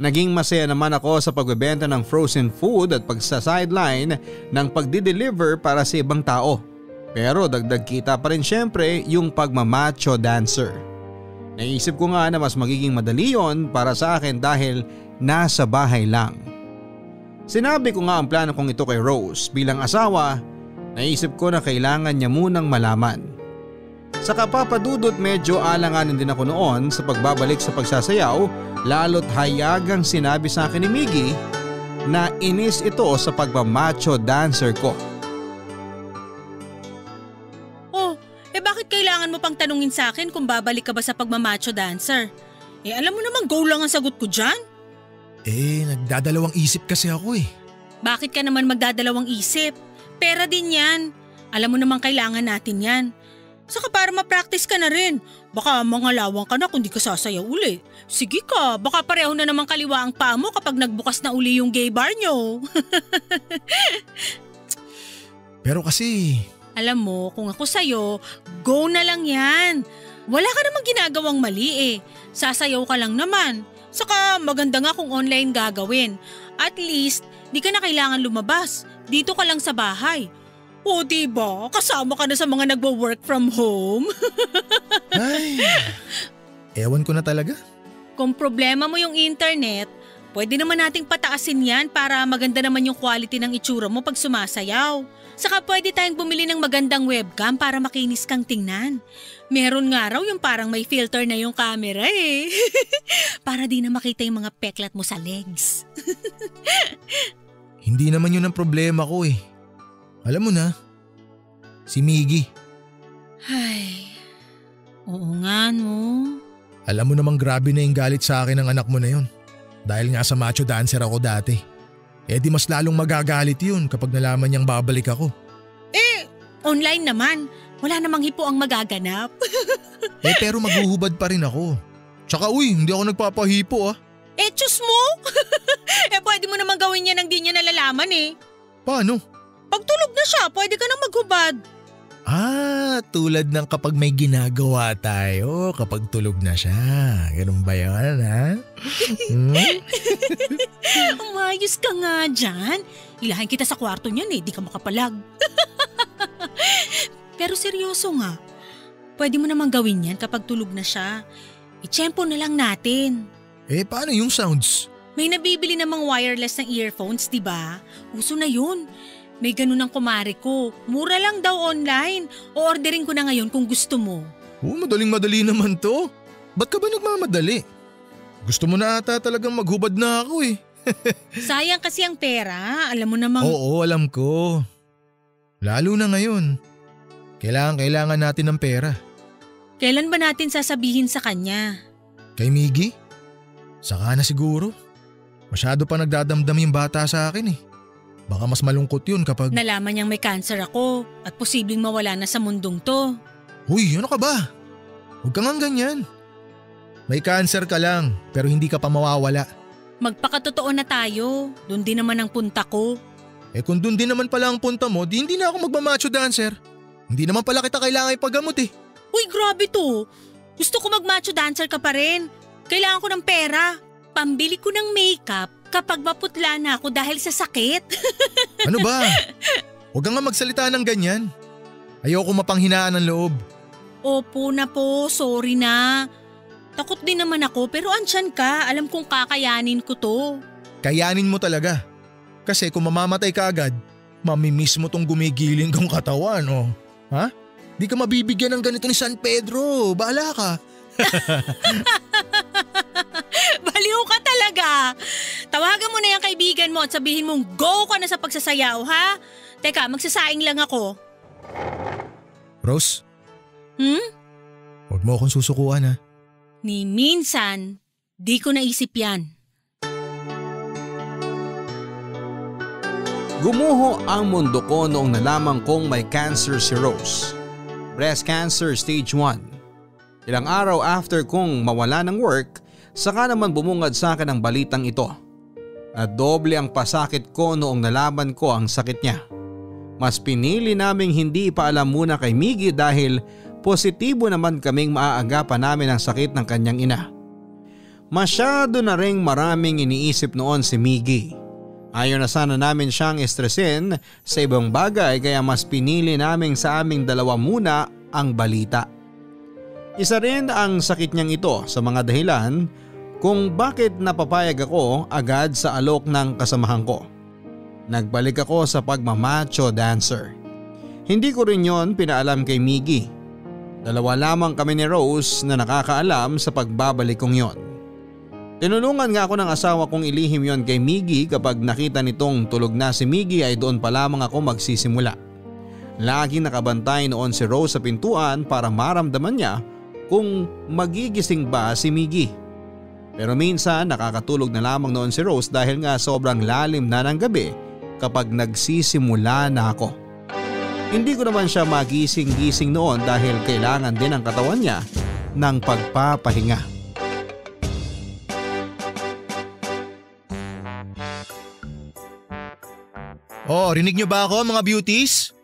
Naging masaya naman ako sa pagbebenta ng frozen food at pagsa-sideline ng pagdi-deliver para sa ibang tao. Pero dagdag kita pa rin syempre yung pagmamacho dancer. Naisip ko nga na mas magiging madali yon para sa akin dahil nasa bahay lang. Sinabi ko nga ang plano kong ito kay Rose bilang asawa, naisip ko na kailangan niya munang malaman. Sa kapapadudot medyo alanganin din ako noon sa pagbabalik sa pagsasayaw lalo't hayagang sinabi sa akin ni Miggy na inis ito sa pagmamacho dancer ko. Oh, bakit kailangan mo pang tanungin sa akin kung babalik ka ba sa pagmamacho dancer? Alam mo naman go lang ang sagot ko dyan. Nagdadalawang isip kasi ako eh. Bakit ka naman magdadalawang isip? Pera din yan. Alam mo naman kailangan natin yan. Saka para ma-practice ka na rin. Baka mangalawang ka na kung di ka sasayaw uli. Sige ka, baka pareho na naman kaliwa ang paa mo kapag nagbukas na uli yung gay bar nyo. Pero kasi… Alam mo, kung ako sayo, go na lang yan. Wala ka namang ginagawang mali eh. Sasayaw ka lang naman. Saka maganda nga kung online gagawin. At least, di ka na kailangan lumabas. Dito ka lang sa bahay. O diba, kasama ka na sa mga nagwo-work from home. Ay, ewan ko na talaga. Kung problema mo yung internet, pwede naman nating pataasin yan para maganda naman yung quality ng itsura mo pag sumasayaw. Saka pwede tayong bumili ng magandang webcam para makinis kang tingnan. Meron nga raw yung parang may filter na yung camera eh. Para di na makita yung mga peklat mo sa legs. Hindi naman yun ang problema ko eh. Alam mo na, si Miggy. Ay, oo nga no. Alam mo namang grabe na yung galit sa akin ng anak mo na yun. Dahil nga sa macho dancer ako dati. Di mas lalong magagalit yun kapag nalaman niyang babalik ako. Online naman. Wala namang hipo ang magaganap. Pero maghuhubad pa rin ako. Tsaka hindi ako nagpapahipo ah. Tiyos mo? Pwede mo naman gawin yan nang di niya nalalaman eh. Paano? Pag tulog na siya, pwede ka nang maghubad. Tulad ng kapag may ginagawa tayo kapag tulog na siya. Ganun ba yun ha? Umayos ka nga dyan. Ilahin kita sa kwarto niyan di ka makapalag. Pero seryoso nga, pwede mo namang gawin yan kapag tulog na siya. I-tsempo na lang natin. Paano yung sounds? May nabibili namang wireless na earphones, diba? Uso na yun. May ganun ang kumare ko. Mura lang daw online. O-ordering ko na ngayon kung gusto mo. Madaling-madali naman to. Ba't ka ba nagmamadali? Gusto mo na ata talagang maghubad na ako eh. Sayang kasi ang pera. Alam mo namang… Oo, alam ko. Lalo na ngayon. Kailangan natin ng pera. Kailan ba natin sasabihin sa kanya? Kay Miggy? Saka na siguro. Masyado pa nagdadamdam yung bata sa akin eh. Baka mas malungkot yun kapag… Nalaman niyang may cancer ako at posibleng mawala na sa mundong to. Ano ka ba? Huwag ka nga ganyan. May cancer ka lang pero hindi ka pa mawawala. Magpakatotoo na tayo. Doon din naman ang punta ko. Kung doon din naman pala ang punta mo, di hindi na ako magmamacho dancer. Hindi naman pala kita kailangan ipagamot eh. Uy, grabe to. Gusto ko magmacho dancer ka pa rin. Kailangan ko ng pera. Pambili ko ng makeup kapag maputla na ako dahil sa sakit. Ano ba? Huwag kang nga magsalita ng ganyan. Ayoko mapanghinaan ng loob. Opo na po, sorry na. Takot din naman ako pero andyan ka. Alam kong kakayanin ko to. Kayanin mo talaga. Kasi kung mamamatay ka agad, mamimiss mo tong gumigiling kong katawan oh. Ha? Di ka mabibigyan ng ganito ni San Pedro. Bahala ka. Baliw ka talaga. Tawagan mo na yung kaibigan mo at sabihin mong go ka na sa pagsasayaw ha. Teka, magsasaing lang ako. Rose? Huwag mo akong susukuan ha. Ni minsan, di ko naisip yan. Gumuho ang mundo ko noong nalaman kong may cancer si Rose. Breast cancer stage 1. Ilang araw after kong mawala ng work, saka naman bumungad sa akin ang balitang ito. na doble ang pasakit ko noong nalaman ko ang sakit niya. Mas pinili naming hindi ipaalam muna kay Miggy dahil positibo naman kaming maaagapan namin ang sakit ng kanyang ina. Masyado na ring maraming iniisip noon si Miggy. Ayaw na sana namin siyang estresin sa ibang bagay kaya mas pinili naming sa aming dalawa muna ang balita. Isa rin ang sakit niyang ito sa mga dahilan kung bakit napapayag ako agad sa alok ng kasamahan ko. Nagbalik ako sa pagmamacho dancer. Hindi ko rin yon pinaalam kay Miggy. Dalawa lamang kami ni Rose na nakakaalam sa pagbabalik kong yon. Tinulungan nga ako ng asawa kong ilihim yon kay Miggy kapag nakita nitong tulog na si Miggy ay doon pa lamang ako magsisimula. Laging nakabantay noon si Rose sa pintuan para maramdaman niya kung magigising ba si Miggy. Pero minsan nakakatulog na lamang noon si Rose dahil nga sobrang lalim na ng gabi kapag nagsisimula na ako. Hindi ko naman siya magising-gising noon dahil kailangan din ang katawan niya ng pagpapahinga. Oh, rinig niyo ba ako mga beauties?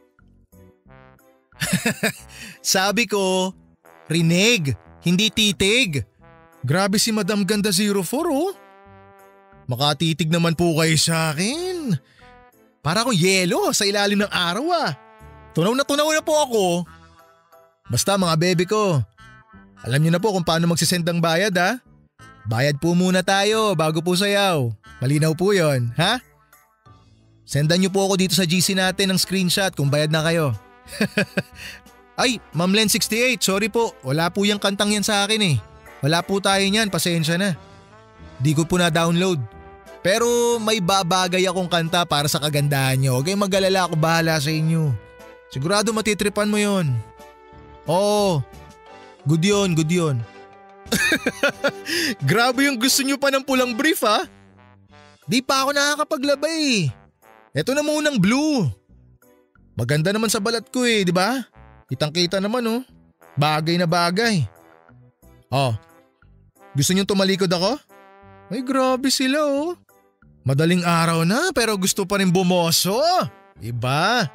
Sabi ko, rinig, hindi titig. Grabe si Madam Ganda 04 oh. Makatitig naman po kayo sa akin. Para akong yelo sa ilalim ng araw ah. Tunaw na po ako. Basta mga bebe ko, alam niyo na po kung paano magsisend ng bayad ha. Bayad po muna tayo bago po sayaw. Malinaw po yon, ha? Sendan niyo po ako dito sa GC natin ng screenshot kung bayad na kayo. Ay, Ma'am Len 68, sorry po. Wala po yung kantang yan sa akin eh. Wala po tayo niyan, pasensya na. Di ko po na-download. Pero may babagay akong kanta para sa kagandahan niyo. Huwag kayong mag-alala, ako bahala sa inyo. Sigurado matitripan mo yon. Oo, good yun, good yun. Grabe yung gusto niyo pa ng pulang brief ha. Di pa ako nakakapaglabay. Eto na munang blue. Maganda naman sa balat ko eh, di ba? Kitang-kita naman oh. Bagay na bagay. Oh, gusto niyong tumalikod ako? Ay grabe sila oh. Madaling araw na pero gusto pa rin bumoso. Iba?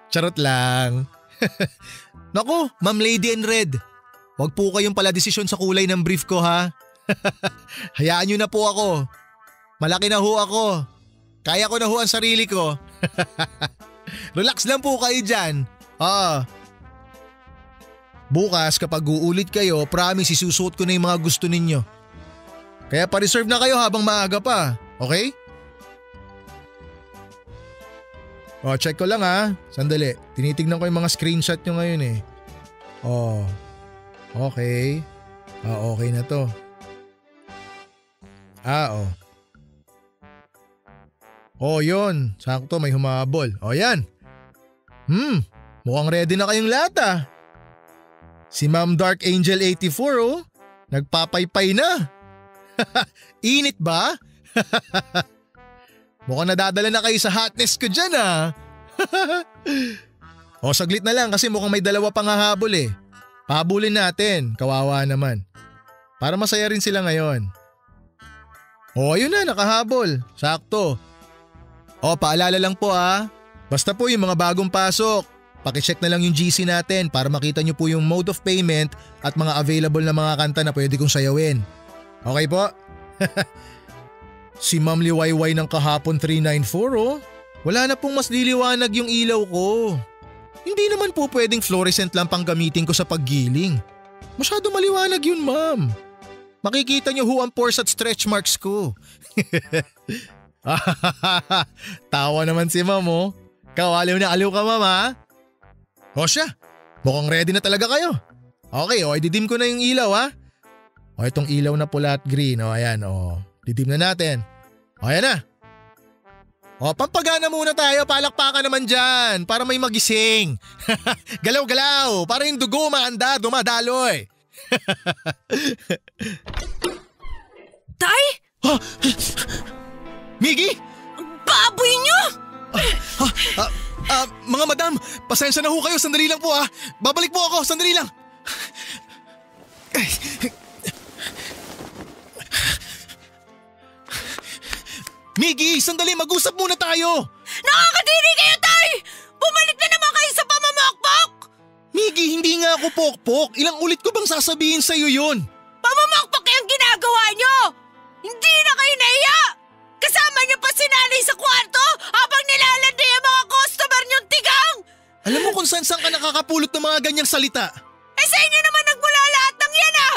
Charot lang. Naku, Ma'am Lady in Red. Huwag po kayong pala desisyon sa kulay ng brief ko ha. Hayaan niyo na po ako. Malaki na ho ako. Kaya ko na ho ang sarili ko. Relax lang po kayo dyan. Bukas kapag uulit kayo, promise isusuot ko na yung mga gusto ninyo. Kaya pa-reserve na kayo habang maaga pa, okay? Check ko lang ha. Sandali, tinitignan ko yung mga screenshot nyo ngayon eh. Okay. Okay na to. Yun. Sakto, may humabol. Yan. Mukhang ready na kayong lahat ah. Si Ma'am Dark Angel 84 oh. Nagpapaypay na. Init ba? Mukhang nadadala na kayo sa hotness ko dyan ah. Saglit na lang kasi mukhang may dalawa pang hahabol eh. Pahabulin natin, kawawa naman. Para masaya rin sila ngayon. Ayun na, nakahabol. Sakto. Paalala lang po ah. Basta po yung mga bagong pasok, pakicheck na lang yung GC natin para makita nyo po yung mode of payment at mga available na mga kanta na pwede kong sayawin. Okay po? Si Ma'am Liwayway ng kahapon 394 oh. Wala na pong mas liliwanag yung ilaw ko. Hindi naman po pwedeng fluorescent lang pang gamitin ko sa paggiling. Masyado maliwanag yun ma'am. Makikita nyo ho ang pores at stretch marks ko. Tawa naman si ma'am oh. Aliw na aliw ka ma'am ha. Siya, mukhang ready na talaga kayo. Okay ididim ko na yung ilaw ha. Itong ilaw na pula at green ayan didim na natin. Ayan na. Pampagana muna tayo, palakpakan naman dyan para may magising. Galaw-galaw, para yung dugo maanda, dumadaloy. Tay? Miggy? Baboy nyo! Mga madam, pasensya na ho kayo, sandali lang po ha. Babalik po ako, sandali lang. Miggy, sandali, mag-usap muna tayo! Nakakadiri kayo, Tay! Bumalik na naman kayo sa pamamokpok! Miggy, hindi nga ako pokpok. Ilang ulit ko bang sasabihin sa'yo yun? Pamamokpok yung ginagawa nyo! Hindi na kayo nahiya! Kasama niyo pa si nanay sa kwarto habang nilalandi ang mga customer niyong tigang! Alam mo kung saan ka nakakapulot ng mga ganyang salita? Sa inyo naman nagmula lahat ng yan ah!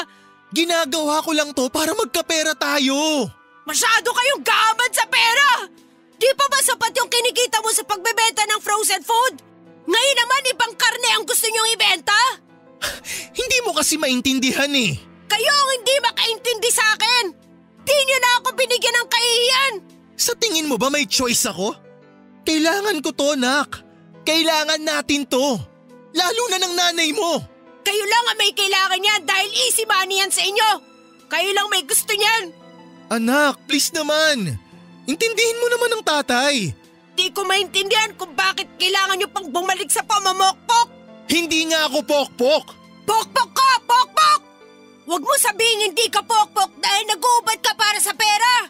Ginagawa ko lang to para magkapera tayo. Masyado kayong gamad sa pera! Di pa ba sapat yung kinikita mo sa pagbebenta ng frozen food? Ngayon naman ibang karne ang gusto niyong ibenta? Hindi mo kasi maintindihan eh. Kayo ang hindi makaintindi sa akin! Di niyo na ako binigyan ng kahihiyan! Sa tingin mo ba may choice ako? Kailangan ko to, Nak. Kailangan natin to. Lalo na ng nanay mo. Kayo lang ang may kailangan yan dahil easy money yan sa inyo. Kayo lang may gusto niyan. Anak, please naman. Intindihin mo naman ang tatay. Di ko maintindihan kung bakit kailangan niyo pang bumalik sa pamamokpok. Hindi nga ako pokpok. Pokpok ka! Pokpok! Huwag mo sabihin hindi ka pokpok dahil nag-uubad ka para sa pera.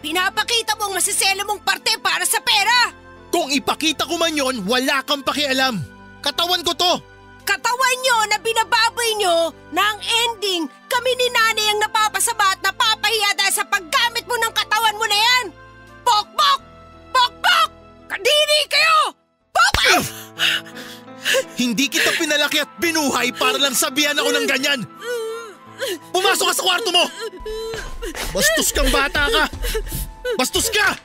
Pinapakita mo ang masiselo mong parte para sa pera. Kung ipakita ko man yon, wala kang pakialam. Katawan ko to. Katawan nyo na binababoy nyo na ang ending kami ni nanay ang napapasama at napapahiya dahil sa paggamit mo ng katawan mo na yan. Pokpok! Pokpok! Kadiri kayo! Pokpok! Hindi kita pinalaki at binuhay para lang sabihan ako ng ganyan. Pumasok ka sa kwarto mo! Bastos kang bata ka! Bastos ka!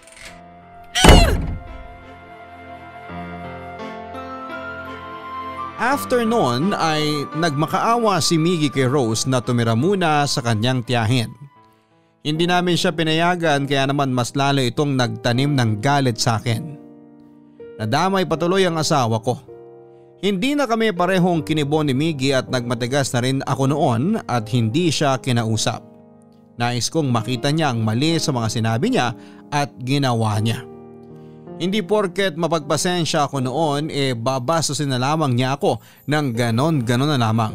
After noon ay nagmakaawa si Miggy kay Rose na tumira muna sa kanyang tiyahin. Hindi namin siya pinayagan kaya naman mas lalo itong nagtanim ng galit sa akin. Nadamay patuloy ang asawa ko. Hindi na kami parehong kinibo ni Miggy at nagmatigas na rin ako noon at hindi siya kinausap. Nais kong makita niya ang mali sa mga sinabi niya at ginawa niya. Hindi porket mapagpasensya ako noon babastusin na lamang niya ako ng ganon-ganon na lamang.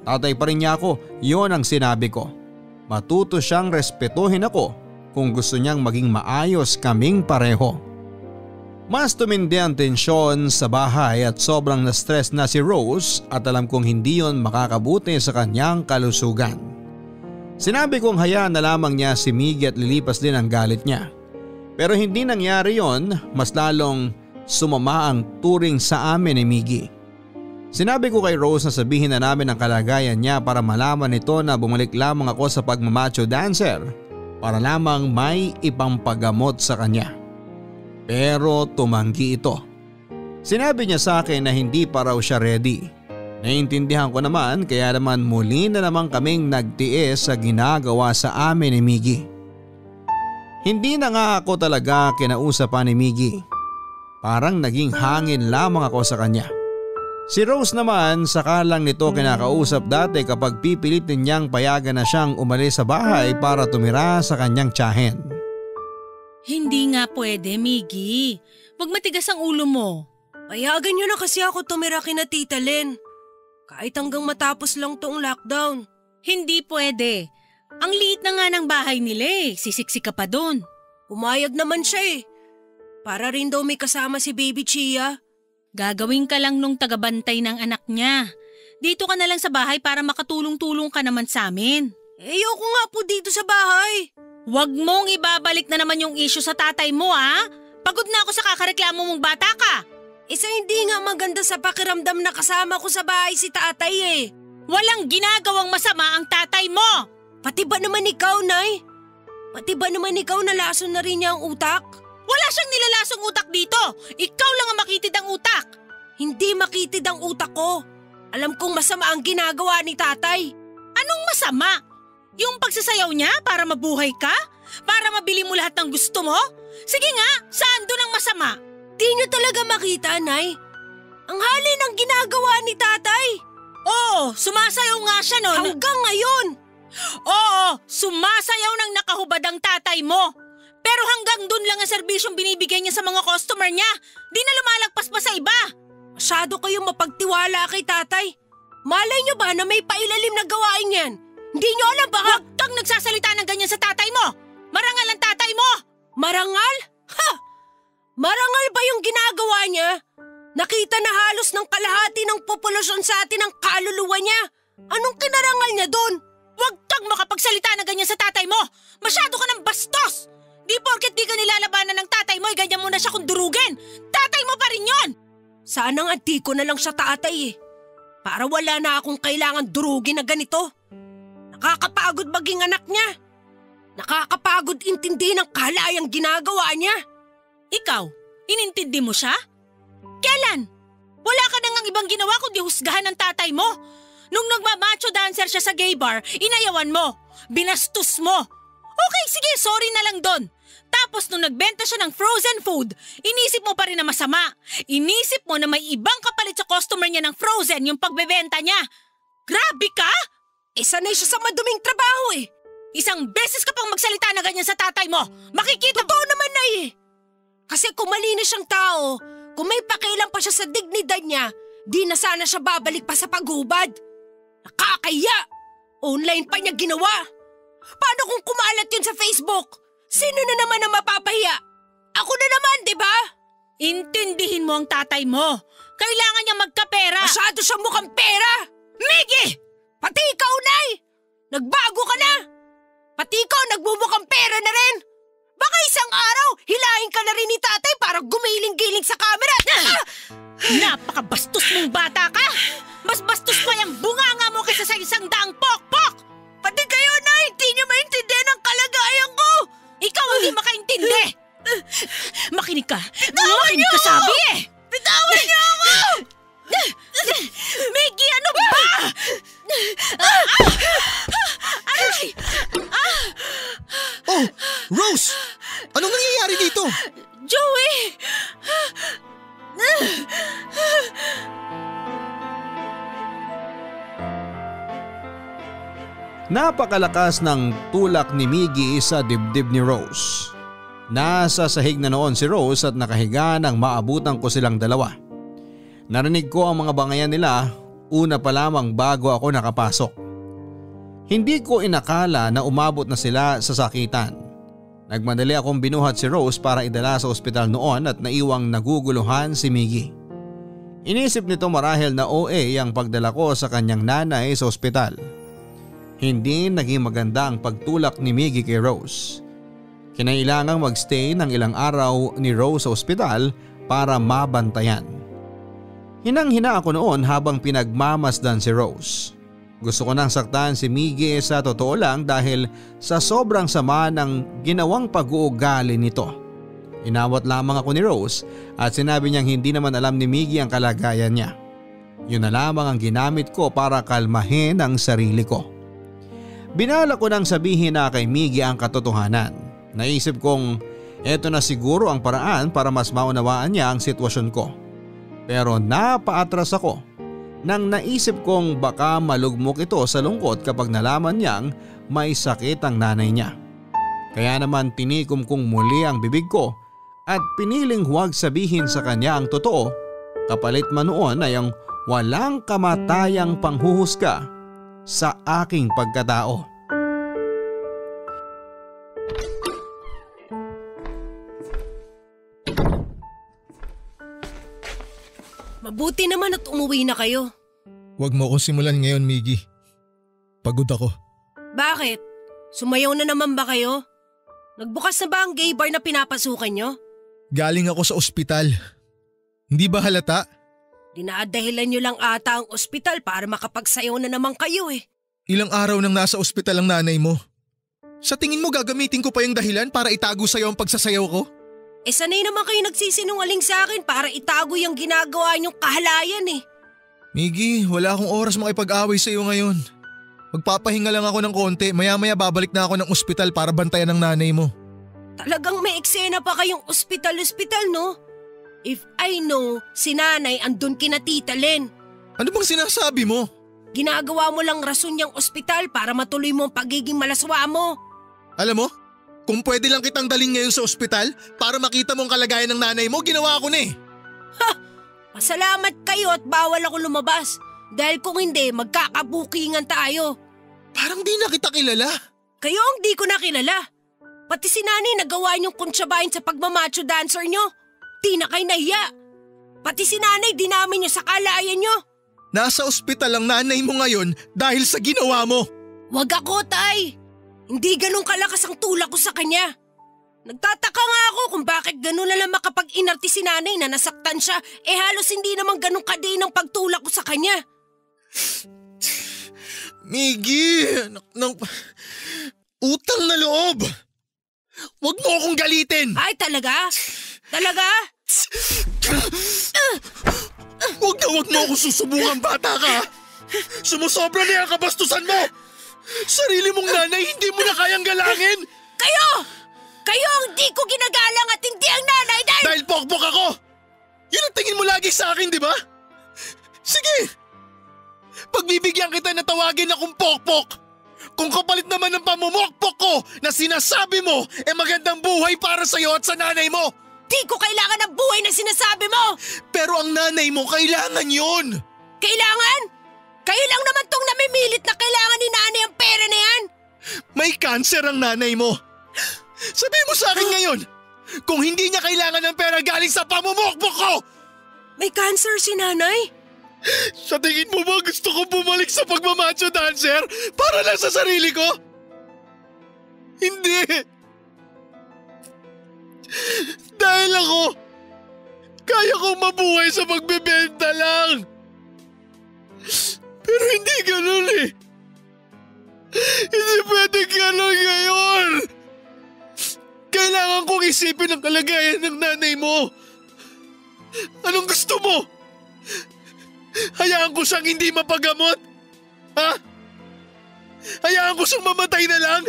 Tatay pa rin niya ako, yon ang sinabi ko. Matuto siyang respetuhin ako kung gusto niyang maging maayos kaming pareho. Mas tumindi ang tensyon sa bahay at sobrang na-stress na si Rose at alam kong hindi yon makakabuti sa kanyang kalusugan. Sinabi kong hayaan na lamang niya si Miggy at lilipas din ang galit niya. Pero hindi nangyari yon, mas lalong sumama ang turing sa amin ni Miggy. Sinabi ko kay Rose na sabihin na namin ang kalagayan niya para malaman nito na bumalik lamang ako sa pagmamacho dancer para lamang may ipampagamot sa kanya. Pero tumanggi ito. Sinabi niya sa akin na hindi pa raw siya ready. Naiintindihan ko naman kaya naman muli na naman kaming nagtiis sa ginagawa sa amin ni Miggy. Hindi na nga ako talaga kinausap ni Miggy. Parang naging hangin lamang ako sa kanya. Si Rose naman saka lang nito kinakausap dati kapag pipilitin niyang payagan na siyang umalis sa bahay para tumira sa kanyang tiyahin. Hindi nga pwede, Miggy. Huwag matigas ang ulo mo. Payagan niyo na kasi ako tumira kina Tita Len. Kahit hanggang matapos lang toong lockdown. Hindi pwede. Ang liit na nga ng bahay nila sisiksik ka pa doon. Pumayag naman siya Para rin daw may kasama si Baby Chia. Gagawin ka lang nung tagabantay ng anak niya. Dito ka na lang sa bahay para makatulong-tulong ka naman sa amin. Ayoko nga po dito sa bahay. Huwag mong ibabalik na naman yung issue sa tatay mo Pagod na ako sa kakareklamo mong bata ka. Hindi nga maganda sa pakiramdam na kasama ko sa bahay si tatay Walang ginagawang masama ang tatay mo. Pati ba naman ikaw, Nay? Pati ba naman ikaw nalason na rin niya ang utak? Wala siyang nilalasong utak dito. Ikaw lang ang makitid ang utak. Hindi makitid ang utak ko. Alam kong masama ang ginagawa ni tatay. Anong masama? Yung pagsasayaw niya para mabuhay ka? Para mabili mo lahat ng gusto mo? Sige nga, saan doon ang masama? Di niyo talaga makita, Nay. Ang hali ng ginagawa ni tatay. Oo, sumasayaw nga siya noon. Hanggang ngayon. Oo, sumasayaw ng nakahubad ang tatay mo. Pero hanggang doon lang ang serbisyong binibigay niya sa mga customer niya. Di na lumalagpas pa sa iba. Masyado kayong mapagtiwala kay tatay. Malay niyo ba na may pailalim na gawain yan? Hindi niyo alam ba? Huwag kang nagsasalita ng ganyan sa tatay mo. Marangal ang tatay mo. Marangal? Ha! Marangal ba yung ginagawa niya? Nakita na halos ng kalahati ng populasyon sa atin ang kaluluwa niya. Anong kinarangal niya doon? Huwag kang makapagsalita na ganyan sa tatay mo! Masyado ka ng bastos! Di porket di ka nilalabanan ng tatay mo, ganyan mo na siya kung durugin! Tatay mo pa rin yon! Sana nga di ko na lang siya tatay eh. Para wala na akong kailangan durugin na ganito. Nakakapagod maging anak niya. Nakakapagod intindihin ang kalayang ginagawa niya. Ikaw, inintindi mo siya? Kailan? Wala ka nang ibang ginawa kundi husgahan ng tatay mo. Nung nagmamacho dancer siya sa gay bar, inayawan mo. Binastos mo. Okay, sige, sorry na lang doon. Tapos nung nagbenta siya ng frozen food, inisip mo pa rin na masama. Inisip mo na may ibang kapalit sa customer niya ng frozen yung pagbebenta niya. Grabe ka! Sanay siya sa maduming trabaho eh. Isang beses ka pang magsalita na ganyan sa tatay mo. Makikita Totoo naman na eh. Kasi kung malinis siyang tao, kung may pakialam pa siya sa dignidad niya, di na sana siya babalik pa sa paghubad. Nakakaya! Online pa niya ginawa. Paano kung kumalat yun sa Facebook? Sino na naman ang mapapahiya? Ako na naman, di ba? Intindihin mo ang tatay mo. Kailangan niya magkapera. Masyado siya mukhang pera. Miggy! Pati ikaw, Nay! Nagbago ka na! Pati ikaw nagmumukhang pera na rin! Baka isang araw, hilahin ka na rin ni tatay para gumiling-giling sa camera! Napakabastos mong bata ka! Mas bastos pa yung bunganga mo kaysa sa isang daang pok-pok! Pati kayo, Nay! Hindi niyo maintindihan ang kalagayan ko! Ikaw hindi makaintindi! Makinig ka! Bitawan Makinig niyo ka, ako! sabi eh! Bitawan niyo ako! Miggy, ano ba? Aray! Oh, Rose! Anong nangyayari dito? Joey! Napakalakas ng tulak ni Miggy sa dibdib ni Rose. Nasa sahig na noon si Rose at nakahiga nang maabutan ko silang dalawa. Narinig ko ang mga bangayan nila una pa lamang bago ako nakapasok. Hindi ko inakala na umabot na sila sa sakitan. Nagmadali akong binuhat si Rose para idala sa ospital noon at naiwang naguguluhan si Miggy. Inisip nito marahil na OA ang pagdala ko sa kanyang nanay sa ospital. Hindi naging maganda ang pagtulak ni Miggy kay Rose. Kinailangang magstay ng ilang araw ni Rose sa ospital para mabantayan. Hinang-hina ako noon habang pinagmamasdan si Rose. Gusto ko nang saktan si Miggy sa totoo lang dahil sa sobrang sama ng ginawang pag-uugali nito. Inawat lamang ako ni Rose at sinabi niyang hindi naman alam ni Miggy ang kalagayan niya. Yun na lamang ang ginamit ko para kalmahin ang sarili ko. Binala ko nang sabihin na kay Miggy ang katotohanan. Naisip kong eto na siguro ang paraan para mas maunawaan niya ang sitwasyon ko. Pero napaatras ako nang naisip kong baka malugmok ito sa lungkot kapag nalaman niyang may sakit ang nanay niya. Kaya naman tinikom kong muli ang bibig ko at piniling huwag sabihin sa kanya ang totoo, kapalit man noon ay ang walang kamatayang panghuhusga sa aking pagkatao. Mabuti naman at umuwi na kayo. Huwag mo akong simulan ngayon, Miggy. Pagod ako. Bakit? Sumayaw na naman ba kayo? Nagbukas na ba ang gay bar na pinapasukan nyo? Galing ako sa ospital. Hindi ba halata? Dinadahilan nyo lang ata ang ospital para makapagsayaw na naman kayo eh. Ilang araw nang nasa ospital ang nanay mo. Sa tingin mo gagamitin ko pa yung dahilan para itago sa'yo ang pagsasayaw ko? Sanay naman kayo nagsisinungaling sa akin para itago yung ginagawa nyong kahalayan eh. Miggy, wala akong oras makipag-away sa'yo ngayon. Magpapahinga lang ako ng konti, maya-maya babalik na ako ng ospital para bantayan ang nanay mo. Talagang may eksena pa kayong ospital-ospital no? If I know, si nanay andun kina Tita Len. Ano bang sinasabi mo? Ginagawa mo lang rason niyang ospital para matuloy mo ang pagiging malaswa mo. Alam mo, kung pwede lang kitang dalhin ngayon sa ospital para makita mo ang kalagayan ng nanay mo, ginawa ko na eh. Ha! Pasalamat kayo at bawal ako lumabas. Dahil kung hindi, magkakabukingan tayo. Parang di na kita kilala. Kayo ang di ko na kilala. Pati si nanay nagawa niyong kuntsabahin sa pagmamacho dancer niyo. Di na kayo nahiya. Pati si nanay dinami niyo sa kalayan niyo. Nasa ospital ang nanay mo ngayon dahil sa ginawa mo. Wag ako, tay. Hindi ganun kalakas ang tulak ko sa kanya. Nagtataka nga ako kung bakit ganun na lang makapag-inarte si nanay na nasaktan siya. Halos hindi naman ganun kadin ang pagtulak ko sa kanya. Miggy, utang na loob. Huwag mo akong galitin. Ay, talaga? Talaga? Huwag mo akong susubukan, bata ka. Sumusobra na yung kabastusan mo. Sarili mong nanay, hindi mo na kayang galangin. Kayo ang di ko ginagalang at hindi ang nanay Dahil pokpok ako. Yun ang tingin mo lagi sa akin, di ba? Sige. Pagbibigyan kita na tawagin akong pokpok. Kung kapalit naman ng pamumokpok ko na sinasabi mo, magandang buhay para sa'yo at sa nanay mo. Di ko kailangan ng buhay na sinasabi mo. Pero ang nanay mo, kailangan yun. Kailangan? Kayo lang naman tong namimilit na kailangan ni nanay ang pera na yan. May cancer ang nanay mo. Sabihin mo sa akin ngayon, kung hindi niya kailangan ng pera galing sa pamumokpok ko. May cancer si nanay? Sa tingin mo ba gusto ko bumalik sa pagmamacho dancer para lang sa sarili ko? Hindi. Dahil ako, kaya kong mabuhay sa pagbebenta lang. Pero hindi ganun eh. Hindi pwede ganun ngayon. Kailangan kong isipin ang kalagayan ng nanay mo. Anong gusto mo? Hayaan ko siyang hindi mapagamot? Ha? Hayaan ko siyang mamatay na lang?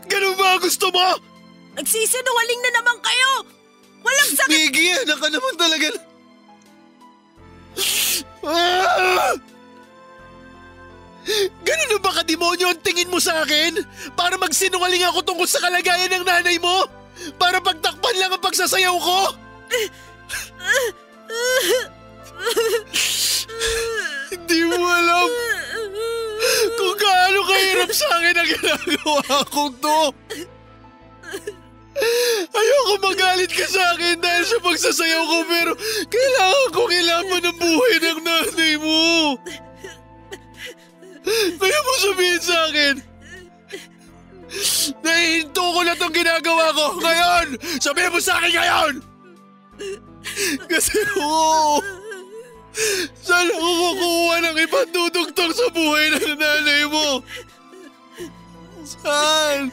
Ganun ba gusto mo? Nagsisinungaling na naman kayo! Walang sakit! Miggy, anak ka naman talaga. Ganun na ba kademonyo ang tingin mo sa akin? Para magsinungaling ako tungkol sa kalagayan ng nanay mo? Para pagtakpan lang ang pagsasayaw ko? Hindi mo alam kung gaano kahirap sa akin ang ginagawa kong to. Ayoko magalit ka sa akin dahil sa pagsasayaw ko, pero kailangan kong ilaban ang buhay ng nanay mo. Kaya mo sabihin sa akin, nahihinto ko na itong ginagawa ko ngayon. Sabihin mo sa akin ngayon. Kasi saan ako kukuha ng ibang dudugtong sa buhay ng nanay mo? Saan?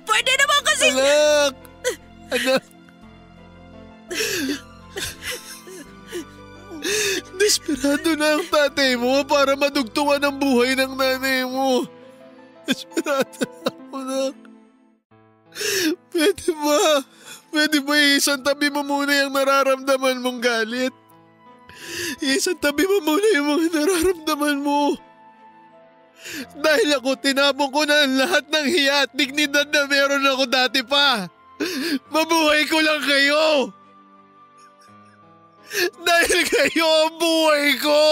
Pwede naman kasi... Anak. Desperado na ang tatay mo para madugtungan ang buhay ng nanay mo. Desperado na ako, anak. Pwede ba isang tabi mo muna yung nararamdaman mong galit? Isang tabi mo muna yung mga nararamdaman mo. Dahil ako, tinapon ko na ang lahat ng hiya at dignidad na meron ako dati pa. Mabuhay ko lang kayo. Dahil kayo ang buhay ko.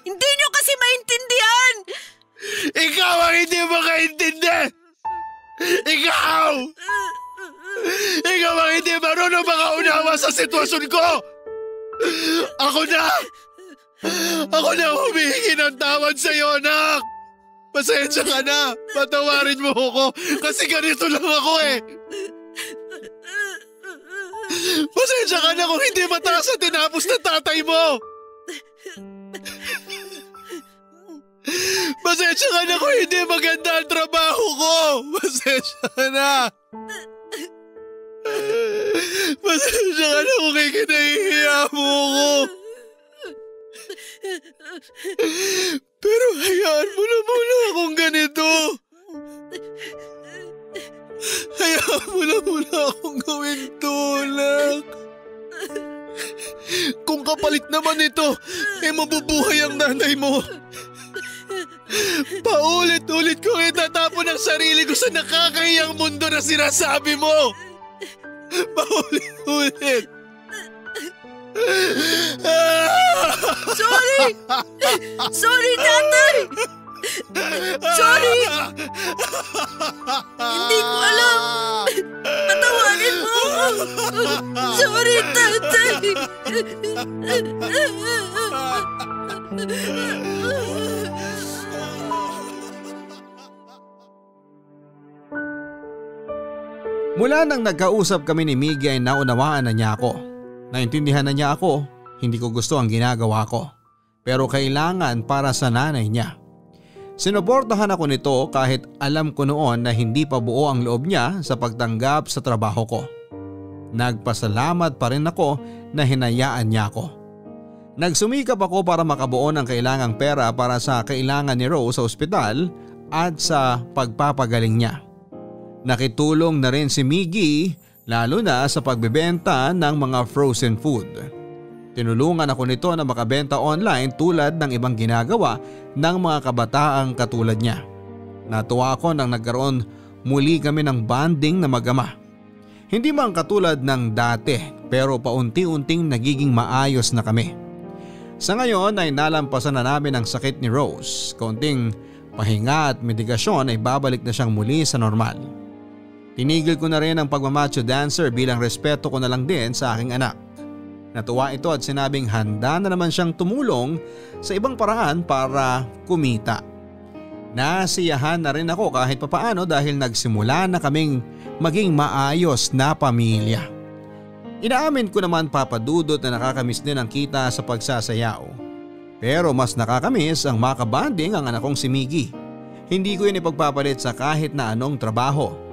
Hindi nyo kasi maintindihan. Ikaw ang hindi makaintindi. Ikaw ang hindi marunong makaunawa sa sitwasyon ko. Ako na humihingi ng tawad sa'yo, anak. Pasensya ka na. Patawarin mo ako kasi ganito lang ako eh. Pasensya ka na kung hindi mataas ang tinapos ng tatay mo. Pasensya ka na kung hindi maganda ang trabaho ko. Pasensya ka na. Pasensya ka na kung kinahihiya mo ako. Pero hayaan mo na muna akong ganito. Hayaan mo na muna akong gawin tulak. Kung kapalit naman ito, mabubuhay ang nanay mo. Paulit-ulit kong itatapon ang sarili ko sa nakakahiyang mundo na sinasabi mo. Paulit-ulit. Sorry! Sorry, tatay! Sorry! Hindi ko alam! Patawarin mo ako! Sorry, tatay! Mula nang nagkausap kami ni Miggy ay naunawaan na niya ako. Naintindihan na niya ako, hindi ko gusto ang ginagawa ko. Pero kailangan para sa nanay niya. Sinuportahan ako nito kahit alam ko noon na hindi pa buo ang loob niya sa pagtanggap sa trabaho ko. Nagpasalamat pa rin ako na hinayaan niya ako. Nagsumikap ako para makabuo ng kailangang pera para sa kailangan ni Rose sa ospital at sa pagpapagaling niya. Nakitulong na rin si Miggy lalo na sa pagbebenta ng mga frozen food. Tinulungan ako nito na makabenta online tulad ng ibang ginagawa ng mga kabataang katulad niya. Natuwa ako nang nagkaroon muli kami ng bonding na mag-ama. Hindi man katulad ng dati pero paunti-unting nagiging maayos na kami. Sa ngayon ay nalampasan na namin ang sakit ni Rose. Kaunting pahinga at medikasyon ay babalik na siyang muli sa normal. Tinigil ko na rin ang pagmamacho dancer bilang respeto ko na lang din sa aking anak. Natuwa ito at sinabing handa na naman siyang tumulong sa ibang paraan para kumita. Nasiyahan na rin ako kahit papaano dahil nagsimula na kaming maging maayos na pamilya. Inaamin ko naman papadudot na nakakamiss din ang kita sa pagsasayaw. Pero mas nakakamiss ang makabanding ang anak kong si Miggy. Hindi ko yun ipagpapalit sa kahit na anong trabaho.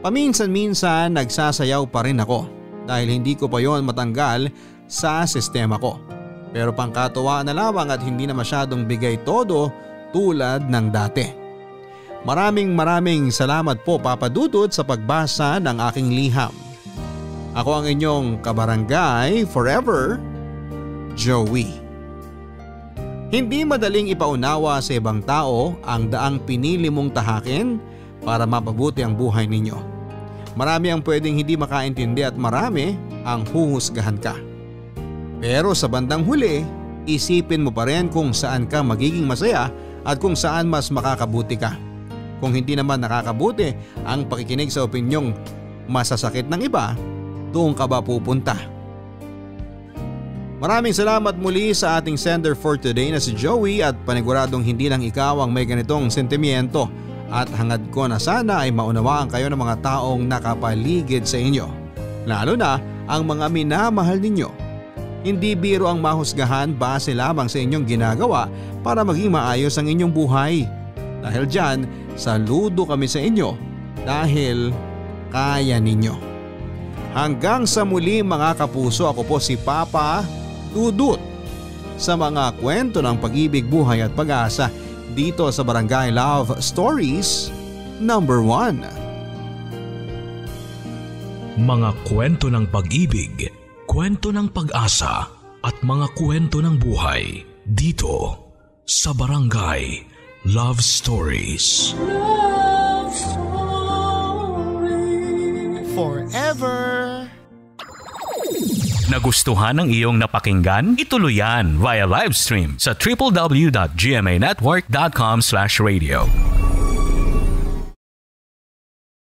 Paminsan-minsan nagsasayaw pa rin ako dahil hindi ko pa yon matanggal sa sistema ko. Pero pangkatuwaan na lamang at hindi na masyadong bigay todo tulad ng dati. Maraming salamat po Papa Dudut sa pagbasa ng aking liham. Ako ang inyong kabarangay forever, Joey. Hindi madaling ipaunawa sa ibang tao ang daang pinili mong tahakin para mapabuti ang buhay ninyo. Marami ang pwedeng hindi makaintindi at marami ang huhusgahan ka. Pero sa bandang huli, isipin mo pa rin kung saan ka magiging masaya at kung saan mas makakabuti ka. Kung hindi naman nakakabuti ang pakikinig sa opinyong masasakit ng iba, doon ka ba pupunta? Maraming salamat muli sa ating sender for today na si Joey at paniguradong hindi lang ikaw ang may ganitong sentimiento. At hangad ko na sana ay maunawaan kayo ng mga taong nakapaligid sa inyo. Lalo na ang mga minamahal ninyo. Hindi biro ang mahusgahan base lamang sa inyong ginagawa para maging maayos ang inyong buhay. Dahil dyan, saludo kami sa inyo dahil kaya ninyo. Hanggang sa muli mga kapuso, ako po si Papa Dudut sa mga kwento ng pag-ibig, buhay at pag-asa dito sa Barangay Love Stories #1. Mga kwento ng pag-ibig, kwento ng pag-asa at mga kwento ng buhay dito sa Barangay Love Stories. Love Stories. Forever. Nagustuhan ng iyong napakinggan? Ituloy yan via live stream sa www.gmanetwork.com/radio.